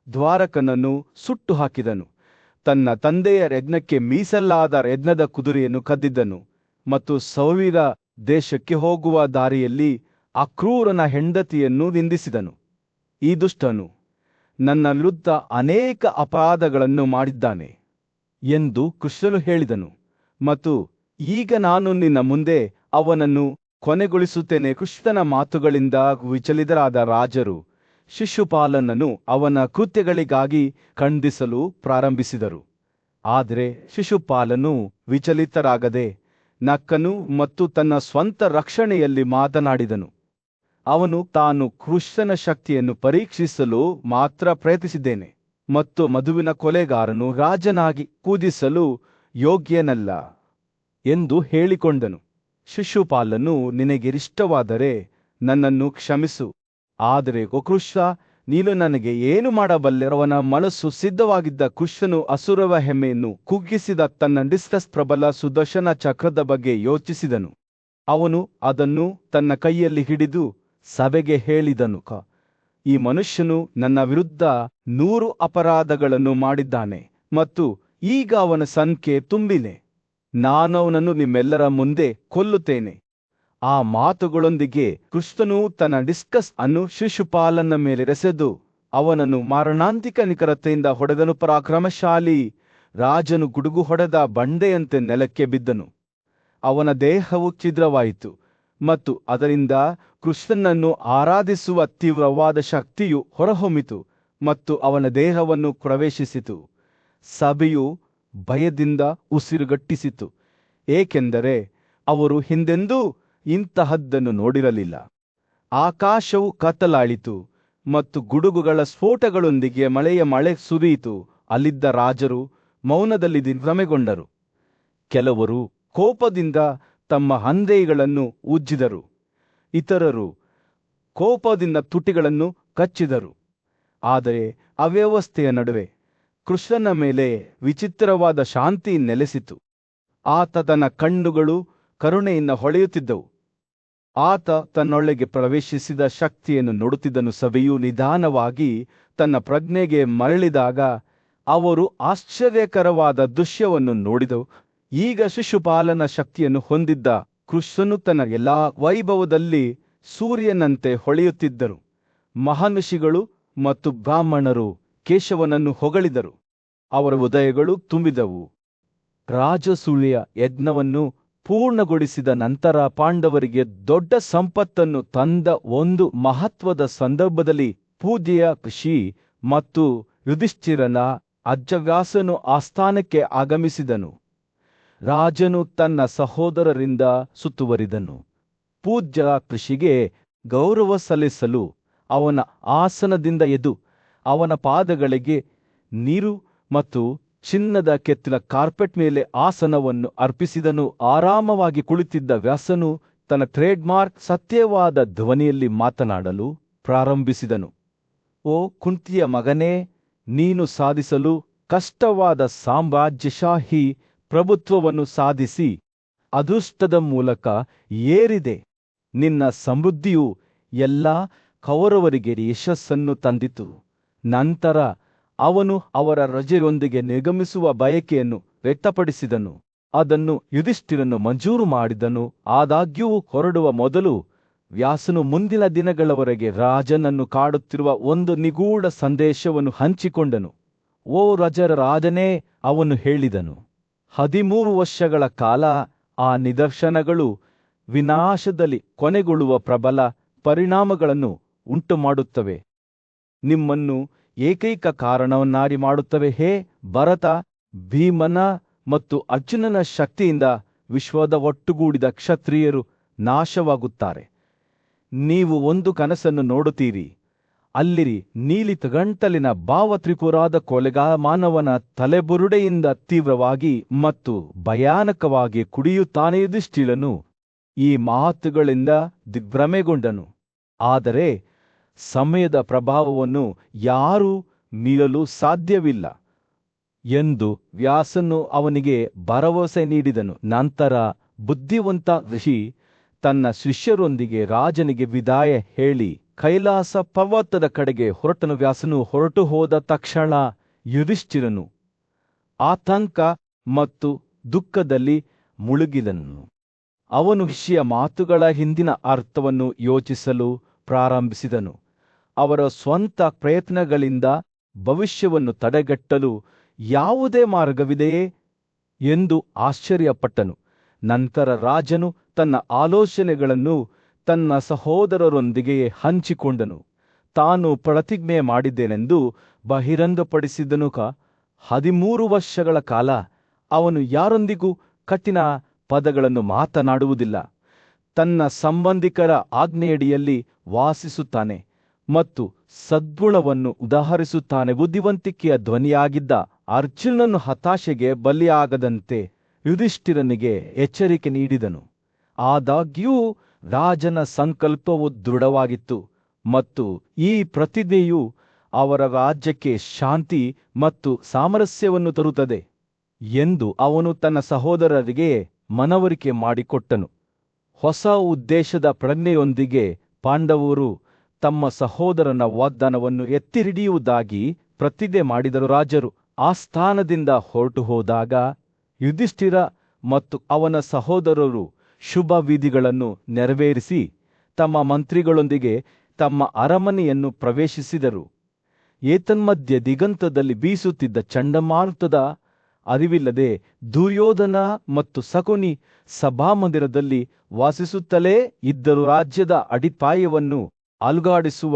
ದ್ವಾರಕನನ್ನು ಸುಟ್ಟು ಹಾಕಿದನು. ತನ್ನ ತಂದೆಯ ಯಜ್ಞಕ್ಕೆ ಮೀಸಲಾದ ಯಜ್ಞದ ಕುದುರೆಯನ್ನು ಕದ್ದಿದ್ದನು ಮತ್ತು ಸೌವೀರ ದೇಶಕ್ಕೆ ಹೋಗುವ ದಾರಿಯಲ್ಲಿ ಅಕ್ರೂರನ ಹೆಂಡತಿಯನ್ನು ನಿಂದಿಸಿದನು. ಈ ದುಷ್ಟನು ನನ್ನ ವಿರುದ್ಧ ಅನೇಕ ಅಪರಾಧಗಳನ್ನು ಮಾಡಿದ್ದಾನೆ ಎಂದು ಕೃಷ್ಣನು ಹೇಳಿದನು ಮತ್ತು ಈಗ ನಾನು ನಿನ್ನ ಮುಂದೆ ಅವನನ್ನು ಕೊನೆಗೊಳಿಸುತ್ತೇನೆ. ಕೃಷ್ಣನ ಮಾತುಗಳಿಂದ ವಿಚಲಿತರಾದ ರಾಜರು ಶಿಶುಪಾಲನನ್ನು ಅವನ ಕೃತ್ಯಗಳಿಗಾಗಿ ಖಂಡಿಸಲು ಪ್ರಾರಂಭಿಸಿದರು. ಆದರೆ ಶಿಶುಪಾಲನು ವಿಚಲಿತರಾಗದೆ ನಕ್ಕನು ಮತ್ತು ತನ್ನ ಸ್ವಂತ ರಕ್ಷಣೆಯಲ್ಲಿ ಮಾತನಾಡಿದನು. ಅವನು ತಾನು ಕೃಷ್ಣನ ಶಕ್ತಿಯನ್ನು ಪರೀಕ್ಷಿಸಲು ಮಾತ್ರ ಪ್ರಯತ್ನಿಸಿದ್ದೇನೆ ಮತ್ತು ಮಧುವಿನ ಕೊಲೆಗಾರನು ರಾಜನಾಗಿ ಪೂಜಿಸಲು ಯೋಗ್ಯನಲ್ಲ ಎಂದು ಹೇಳಿಕೊಂಡನು. ಶಿಶುಪಾಲನು ನಿನಗಿಷ್ಟವಾದರೆ ನನ್ನನ್ನು ಕ್ಷಮಿಸು, ಆದರೆ ಕೃಷ್ಣ ನೀನು ನನಗೆ ಏನು ಮಾಡಬಲ್ಲೆ? ಅವನ ಮನಸ್ಸು ಸಿದ್ಧವಾಗಿದ್ದ ಕೃಷ್ಣನು ಅಸುರವ ಹೆಮ್ಮೆಯನ್ನು ಕುಗ್ಗಿಸಿದ ತನ್ನ ಡಿಸ್ಕಸ್ ಪ್ರಬಲ ಸುದರ್ಶನ ಚಕ್ರದ ಬಗ್ಗೆ ಯೋಚಿಸಿದನು. ಅವನು ಅದನ್ನು ತನ್ನ ಕೈಯಲ್ಲಿ ಹಿಡಿದು ಸಭೆಗೆ ಹೇಳಿದನು, ಈ ಮನುಷ್ಯನು ನನ್ನ ವಿರುದ್ಧ 100 ಅಪರಾಧಗಳನ್ನು ಮಾಡಿದ್ದಾನೆ ಮತ್ತು ಈಗ ಅವನ ಸಂಖ್ಯೆ ತುಂಬಿದೆ. ನಾನು ಅವನನ್ನು ನಿಮ್ಮೆಲ್ಲರ ಮುಂದೆ ಕೊಲ್ಲುತ್ತೇನೆ. ಆ ಮಾತುಗಳೊಂದಿಗೆ ಕೃಷ್ಣನು ತನ್ನ ಡಿಸ್ಕಸ್ ಅನ್ನು ಶಿಶುಪಾಲನ ಮೇಲೆ ಎಸೆದು ಅವನನ್ನು ಮಾರಣಾಂತಿಕ ನಿಖರತೆಯಿಂದ ಹೊಡೆದನು. ಪರಾಕ್ರಮಶಾಲಿ ರಾಜನು ಗುಡುಗು ಹೊಡೆದ ಬಂಡೆಯಂತೆ ನೆಲಕ್ಕೆ ಬಿದ್ದನು. ಅವನ ದೇಹವು ಛಿದ್ರವಾಯಿತು ಮತ್ತು ಅದರಿಂದ ಕೃಷ್ಣನನ್ನು ಆರಾಧಿಸುವ ತೀವ್ರವಾದ ಶಕ್ತಿಯು ಹೊರಹೊಮ್ಮಿತು ಮತ್ತು ಅವನ ದೇಹವನ್ನು ಪ್ರವೇಶಿಸಿತು. ಸಭೆಯು ಭಯದಿಂದ ಉಸಿರುಗಟ್ಟಿಸಿತು, ಏಕೆಂದರೆ ಅವರು ಹಿಂದೆಂದೂ ಇಂತಹದ್ದನ್ನು ನೋಡಿರಲಿಲ್ಲ. ಆಕಾಶವು ಕತ್ತಲಾಯಿತು ಮತ್ತು ಗುಡುಗುಗಳ ಸ್ಫೋಟಗಳೊಂದಿಗೆ ಮಳೆ ಸುರಿಯಿತು. ಅಲ್ಲಿದ್ದ ರಾಜರು ಮೌನದಲ್ಲಿ ಭ್ರಮೆಗೊಂಡರು. ಕೆಲವರು ಕೋಪದಿಂದ ತಮ್ಮ ಹಂದೆಗಳನ್ನು ಉಜ್ಜಿದರು, ಇತರರು ಕೋಪದಿಂದ ತುಟಿಗಳನ್ನು ಕಚ್ಚಿದರು. ಆದರೆ ಅವ್ಯವಸ್ಥೆಯ ನಡುವೆ ಕೃಷ್ಣನ ಮೇಲೆ ವಿಚಿತ್ರವಾದ ಶಾಂತಿ ನೆಲೆಸಿತು. ಆತ ತನ್ನ ಕಣ್ಣುಗಳು ಕರುಣೆಯಿಂದ ಹೊಳೆಯುತ್ತಿದ್ದವು. ಆತ ತನ್ನೊಳಗೆ ಪ್ರವೇಶಿಸಿದ ಶಕ್ತಿಯನ್ನು ನೋಡುತ್ತಿದ್ದನು. ಸಭೆಯು ನಿಧಾನವಾಗಿ ತನ್ನ ಪ್ರಜ್ಞೆಗೆ ಮರಳಿದಾಗ ಅವರು ಆಶ್ಚರ್ಯಕರವಾದ ದೃಶ್ಯವನ್ನು ನೋಡಿದವು. ಈಗ ಶಿಶುಪಾಲನ ಶಕ್ತಿಯನ್ನು ಹೊಂದಿದ್ದ ಕೃಷ್ಣನು ತನ್ನ ಎಲ್ಲಾ ವೈಭವದಲ್ಲಿ ಸೂರ್ಯನಂತೆ ಹೊಳೆಯುತ್ತಿದ್ದರು. ಮಹಾನುಷಿಗಳು ಮತ್ತು ಬ್ರಾಹ್ಮಣರು ಕೇಶವನನ್ನು ಹೊಗಳಿದರು. ಅವರ ಹೃದಯಗಳು ತುಂಬಿದವು. ರಾಜಸೂಯ ಯಜ್ಞವನ್ನು ಪೂರ್ಣಗೊಳಿಸಿದ ನಂತರ ಪಾಂಡವರಿಗೆ ದೊಡ್ಡ ಸಂಪತ್ತನ್ನು ತಂದ ಒಂದು ಮಹತ್ವದ ಸಂದರ್ಭದಲ್ಲಿ ಪೂಜೆಯ ಕೃಷಿ ಮತ್ತು ಯುಧಿಷ್ಠಿರನ ಅಜ್ಜ ವ್ಯಾಸನು ಆಸ್ಥಾನಕ್ಕೆ ಆಗಮಿಸಿದನು. ರಾಜನು ತನ್ನ ಸಹೋದರರಿಂದ ಸುತ್ತುವರಿದನು. ಪೂಜ್ಯ ಋಷಿಗೆ ಗೌರವ ಸಲ್ಲಿಸಲು ಅವನ ಆಸನದಿಂದ ಎದ್ದು ಅವನ ಪಾದಗಳಿಗೆ ನೀರು ಮತ್ತು ಚಿನ್ನದ ಕೆತ್ತಲ ಕಾರ್ಪೆಟ್ ಮೇಲೆ ಆಸನವನ್ನು ಅರ್ಪಿಸಿದನು. ಆರಾಮವಾಗಿ ಕುಳಿತಿದ್ದ ವ್ಯಾಸನು ತನ್ನ ಟ್ರೇಡ್ಮಾರ್ಕ್ ಸತ್ಯವಾದ ಧ್ವನಿಯಲ್ಲಿ ಮಾತನಾಡಲು ಪ್ರಾರಂಭಿಸಿದನು. ಓ ಕುಂತಿಯ ಮಗನೇ, ನೀನು ಸಾಧಿಸಲು ಕಷ್ಟವಾದ ಸಾಮ್ರಾಜ್ಯಶಾಹಿ ಪ್ರಭುತ್ವವನ್ನು ಸಾಧಿಸಿ ಅದೃಷ್ಟದ ಮೂಲಕ ಏರಿದೆ. ನಿನ್ನ ಸಮೃದ್ಧಿಯು ಎಲ್ಲ ಕೌರವರಿಗೆ ಯಶಸ್ಸನ್ನು ತಂದಿತು. ನಂತರ ಅವನು ಅವರ ರಜೆಯೊಂದಿಗೆ ನಿರ್ಗಮಿಸುವ ಬಯಕೆಯನ್ನು ವ್ಯಕ್ತಪಡಿಸಿದನು. ಅದನ್ನು ಯುಧಿಷ್ಠಿರನು ಮಂಜೂರು ಮಾಡಿದನು. ಆದಾಗ್ಯೂ ಹೊರಡುವ ಮೊದಲು ವ್ಯಾಸನು ಮುಂದಿನ ದಿನಗಳವರೆಗೆ ರಾಜನನ್ನು ಕಾಡುತ್ತಿರುವ ಒಂದು ನಿಗೂಢ ಸಂದೇಶವನ್ನು ಹಂಚಿಕೊಂಡನು. ಓ ರಜರ ರಾಜನೇ, ಅವನು ಹೇಳಿದನು, 13 ವರ್ಷಗಳ ಕಾಲ ಆ ನಿದರ್ಶನಗಳು ವಿನಾಶದಲ್ಲಿ ಕೊನೆಗೊಳ್ಳುವ ಪ್ರಬಲ ಪರಿಣಾಮಗಳನ್ನು ಉಂಟುಮಾಡುತ್ತವೆ. ನಿಮ್ಮನ್ನು ಏಕೈಕ ಕಾರಣವನ್ನಾಗಿ ಮಾಡುತ್ತವೆ. ಹೇ ಭರತ, ಭೀಮನ ಮತ್ತು ಅರ್ಜುನನ ಶಕ್ತಿಯಿಂದ ವಿಶ್ವದ ಒಟ್ಟುಗೂಡಿದ ಕ್ಷತ್ರಿಯರು ನಾಶವಾಗುತ್ತಾರೆ. ನೀವು ಒಂದು ಕನಸನ್ನು ನೋಡುತ್ತೀರಿ. ಅಲ್ಲಿ ನೀಲಿ ಗಂಟಲಿನ ಭಾವತ್ರಿಪುರಾದ ಕೊಲೆಗಾರ ಮಾನವನ ತಲೆಬುರುಡೆಯಿಂದ ತೀವ್ರವಾಗಿ ಮತ್ತು ಭಯಾನಕವಾಗಿ ಕುಡಿಯುತ್ತಾನೆ. ಯುಧಿಷ್ಠಿರನು ಈ ಮಾತುಗಳಿಂದ ದಿಗ್ಭ್ರಮೆಗೊಂಡನು. ಆದರೆ ಸಮಯದ ಪ್ರಭಾವವನ್ನು ಯಾರೂ ಮೀರಲು ಸಾಧ್ಯವಿಲ್ಲ ಎಂದು ವ್ಯಾಸನು ಅವನಿಗೆ ಭರವಸೆ ನೀಡಿದನು. ನಂತರ ಬುದ್ಧಿವಂತ ಋಷಿ ತನ್ನ ಶಿಷ್ಯರೊಂದಿಗೆ ರಾಜನಿಗೆ ವಿದಾಯ ಹೇಳಿ ಕೈಲಾಸ ಪರ್ವತದ ಕಡೆಗೆ ಹೊರಟನು. ವ್ಯಾಸನು ಹೊರಟು ಹೋದ ತಕ್ಷಣ ಯುಧಿಷ್ಠಿರನು ಆತಂಕ ಮತ್ತು ದುಃಖದಲ್ಲಿ ಮುಳುಗಿದನು. ಅವನು ಋಷಿಯ ಮಾತುಗಳ ಹಿಂದಿನ ಅರ್ಥವನ್ನು ಯೋಚಿಸಲು ಪ್ರಾರಂಭಿಸಿದನು. ಅವರ ಸ್ವಂತ ಪ್ರಯತ್ನಗಳಿಂದ ಭವಿಷ್ಯವನ್ನು ತಡೆಗಟ್ಟಲು ಯಾವುದೇ ಮಾರ್ಗವಿದೆಯೇ ಎಂದು ಆಶ್ಚರ್ಯಪಟ್ಟನು. ನಂತರ ರಾಜನು ತನ್ನ ಆಲೋಚನೆಗಳನ್ನು ತನ್ನ ಸಹೋದರರೊಂದಿಗೆ ಹಂಚಿಕೊಂಡನು. ತಾನು ಪ್ರತಿಜ್ಞೆ ಮಾಡಿದ್ದೇನೆಂದು ಬಹಿರಂಗಪಡಿಸಿದನು. 13 ವರ್ಷಗಳ ಕಾಲ ಅವನು ಯಾರೊಂದಿಗೂ ಕಠಿಣ ಪದಗಳನ್ನು ಮಾತನಾಡುವುದಿಲ್ಲ. ತನ್ನ ಸಂಬಂಧಿಕರ ಆಜ್ಞೆಯಡಿಯಲ್ಲಿ ವಾಸಿಸುತ್ತಾನೆ ಮತ್ತು ಸದ್ಗುಣವನ್ನು ಉದಾಹರಿಸುತ್ತಾನೆ. ಬುದ್ಧಿವಂತಿಕೆಯ ಧ್ವನಿಯಾಗಿದ್ದ ಅರ್ಜುನನು ಹತಾಶೆಗೆ ಬಲಿಯಾಗದಂತೆ ಯುಧಿಷ್ಠಿರನಿಗೆ ಎಚ್ಚರಿಕೆ ನೀಡಿದನು. ಆದಾಗ್ಯೂ ರಾಜನ ಸಂಕಲ್ಪವು ದೃಢವಾಗಿತ್ತು ಮತ್ತು ಈ ಪ್ರತಿಜ್ಞೆಯು ಅವರ ರಾಜ್ಯಕ್ಕೆ ಶಾಂತಿ ಮತ್ತು ಸಾಮರಸ್ಯವನ್ನು ತರುತ್ತದೆ ಎಂದು ಅವನು ತನ್ನ ಸಹೋದರರಿಗೆ ಮನವರಿಕೆ ಮಾಡಿಕೊಟ್ಟನು. ಹೊಸ ಉದ್ದೇಶದ ಪ್ರಜ್ಞೆಯೊಂದಿಗೆ ಪಾಂಡವರು ತಮ್ಮ ಸಹೋದರನ ವಾಗ್ದಾನವನ್ನು ಎತ್ತಿಹಿಡಿಯುವುದಾಗಿ ಪ್ರತಿಜ್ಞೆ ಮಾಡಿದರು. ರಾಜರು ಆಸ್ಥಾನದಿಂದ ಹೊರಟು ಹೋದಾಗ ಯುಧಿಷ್ಠಿರ ಮತ್ತು ಅವನ ಸಹೋದರರು ಶುಭ ವಿಧಿಗಳನ್ನು ನೆರವೇರಿಸಿ ತಮ್ಮ ಮಂತ್ರಿಗಳೊಂದಿಗೆ ತಮ್ಮ ಅರಮನೆಯನ್ನು ಪ್ರವೇಶಿಸಿದರು. ಏತನ್ಮಧ್ಯೆ ದಿಗಂತದಲ್ಲಿ ಬೀಸುತ್ತಿದ್ದ ಚಂಡಮಾರುತದ ಅರಿವಿಲ್ಲದೆ ದುರ್ಯೋಧನ ಮತ್ತು ಶಕುನಿ ಸಭಾಮಂದಿರದಲ್ಲಿ ವಾಸಿಸುತ್ತಲೇ ಇದ್ದರು. ರಾಜ್ಯದ ಅಡಿಪಾಯವನ್ನು ಅಲುಗಾಡಿಸುವ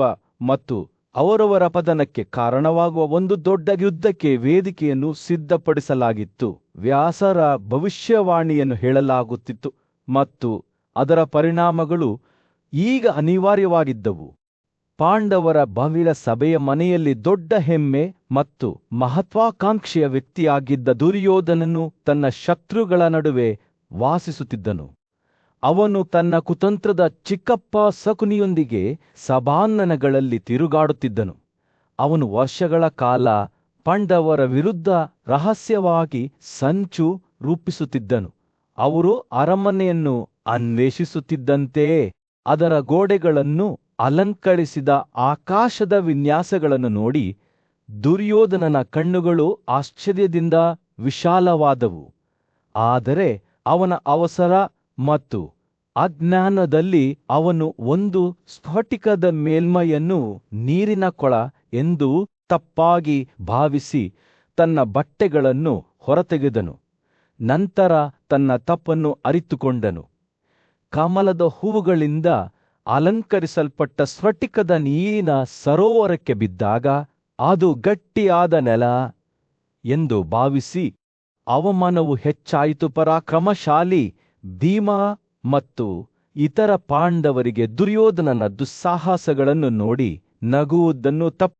ಮತ್ತು ಅವರವರ ಪತನಕ್ಕೆ ಕಾರಣವಾಗುವ ಒಂದು ದೊಡ್ಡ ಯುದ್ಧಕ್ಕೆ ವೇದಿಕೆಯನ್ನು ಸಿದ್ಧಪಡಿಸಲಾಗಿತ್ತು. ವ್ಯಾಸರ ಭವಿಷ್ಯವಾಣಿಯನ್ನು ಹೇಳಲಾಗುತ್ತಿತ್ತು ಮತ್ತು ಅದರ ಪರಿಣಾಮಗಳು ಈಗ ಅನಿವಾರ್ಯವಾಗಿದ್ದವು. ಪಾಂಡವರ ಭವ್ಯ ಸಭೆಯ ಮನೆಯಲ್ಲಿ ದೊಡ್ಡ ಹೆಮ್ಮೆ ಮತ್ತು ಮಹತ್ವಾಕಾಂಕ್ಷೆಯ ವ್ಯಕ್ತಿಯಾಗಿದ್ದ ದುರ್ಯೋಧನನು ತನ್ನ ಶತ್ರುಗಳ ನಡುವೆ ವಾಸಿಸುತ್ತಿದ್ದನು. ಅವನು ತನ್ನ ಕುತಂತ್ರದ ಚಿಕ್ಕಪ್ಪ ಶಕುನಿಯೊಂದಿಗೆ ಸಭಾಂಗಣಗಳಲ್ಲಿ ತಿರುಗಾಡುತ್ತಿದ್ದನು. ಅವನು ವರ್ಷಗಳ ಕಾಲ ಪಾಂಡವರ ವಿರುದ್ಧ ರಹಸ್ಯವಾಗಿ ಸಂಚು ರೂಪಿಸುತ್ತಿದ್ದನು. ಅವರು ಅರಮನೆಯನ್ನು ಅನ್ವೇಷಿಸುತ್ತಿದ್ದಂತೆಯೇ ಅದರ ಗೋಡೆಗಳನ್ನು ಅಲಂಕರಿಸಿದ ಆಕಾಶದ ವಿನ್ಯಾಸಗಳನ್ನು ನೋಡಿ ದುರ್ಯೋಧನನ ಕಣ್ಣುಗಳು ಆಶ್ಚರ್ಯದಿಂದ ವಿಶಾಲವಾದವು. ಆದರೆ ಅವನ ಅವಸರ ಮತ್ತು ಅಜ್ಞಾನದಲ್ಲಿ ಅವನು ಒಂದು ಸ್ಫಟಿಕದ ಮೇಲ್ಮೈಯನ್ನು ನೀರಿನ ಕೊಳ ಎಂದು ತಪ್ಪಾಗಿ ಭಾವಿಸಿ ತನ್ನ ಬಟ್ಟೆಗಳನ್ನು ಹೊರತೆಗೆದನು. ನಂತರ ತನ್ನ ತಪ್ಪನ್ನು ಅರಿತುಕೊಂಡನು. ಕಮಲದ ಹೂವುಗಳಿಂದ ಅಲಂಕರಿಸಲ್ಪಟ್ಟ ಸ್ಫಟಿಕದ ನೀರಿನ ಸರೋವರಕ್ಕೆ ಬಿದ್ದಾಗ ಅದು ಗಟ್ಟಿಯಾದ ನೆಲ ಎಂದು ಭಾವಿಸಿ ಅವಮಾನವು ಹೆಚ್ಚಾಯಿತು. ಪರಾಕ್ರಮಶಾಲಿ ಭೀಮ ಮತ್ತು ಇತರ ಪಾಂಡವರಿಗೆ ದುರ್ಯೋಧನನ ದುಸ್ಸಾಹಸಗಳನ್ನು ನೋಡಿ ನಗುವುದನ್ನು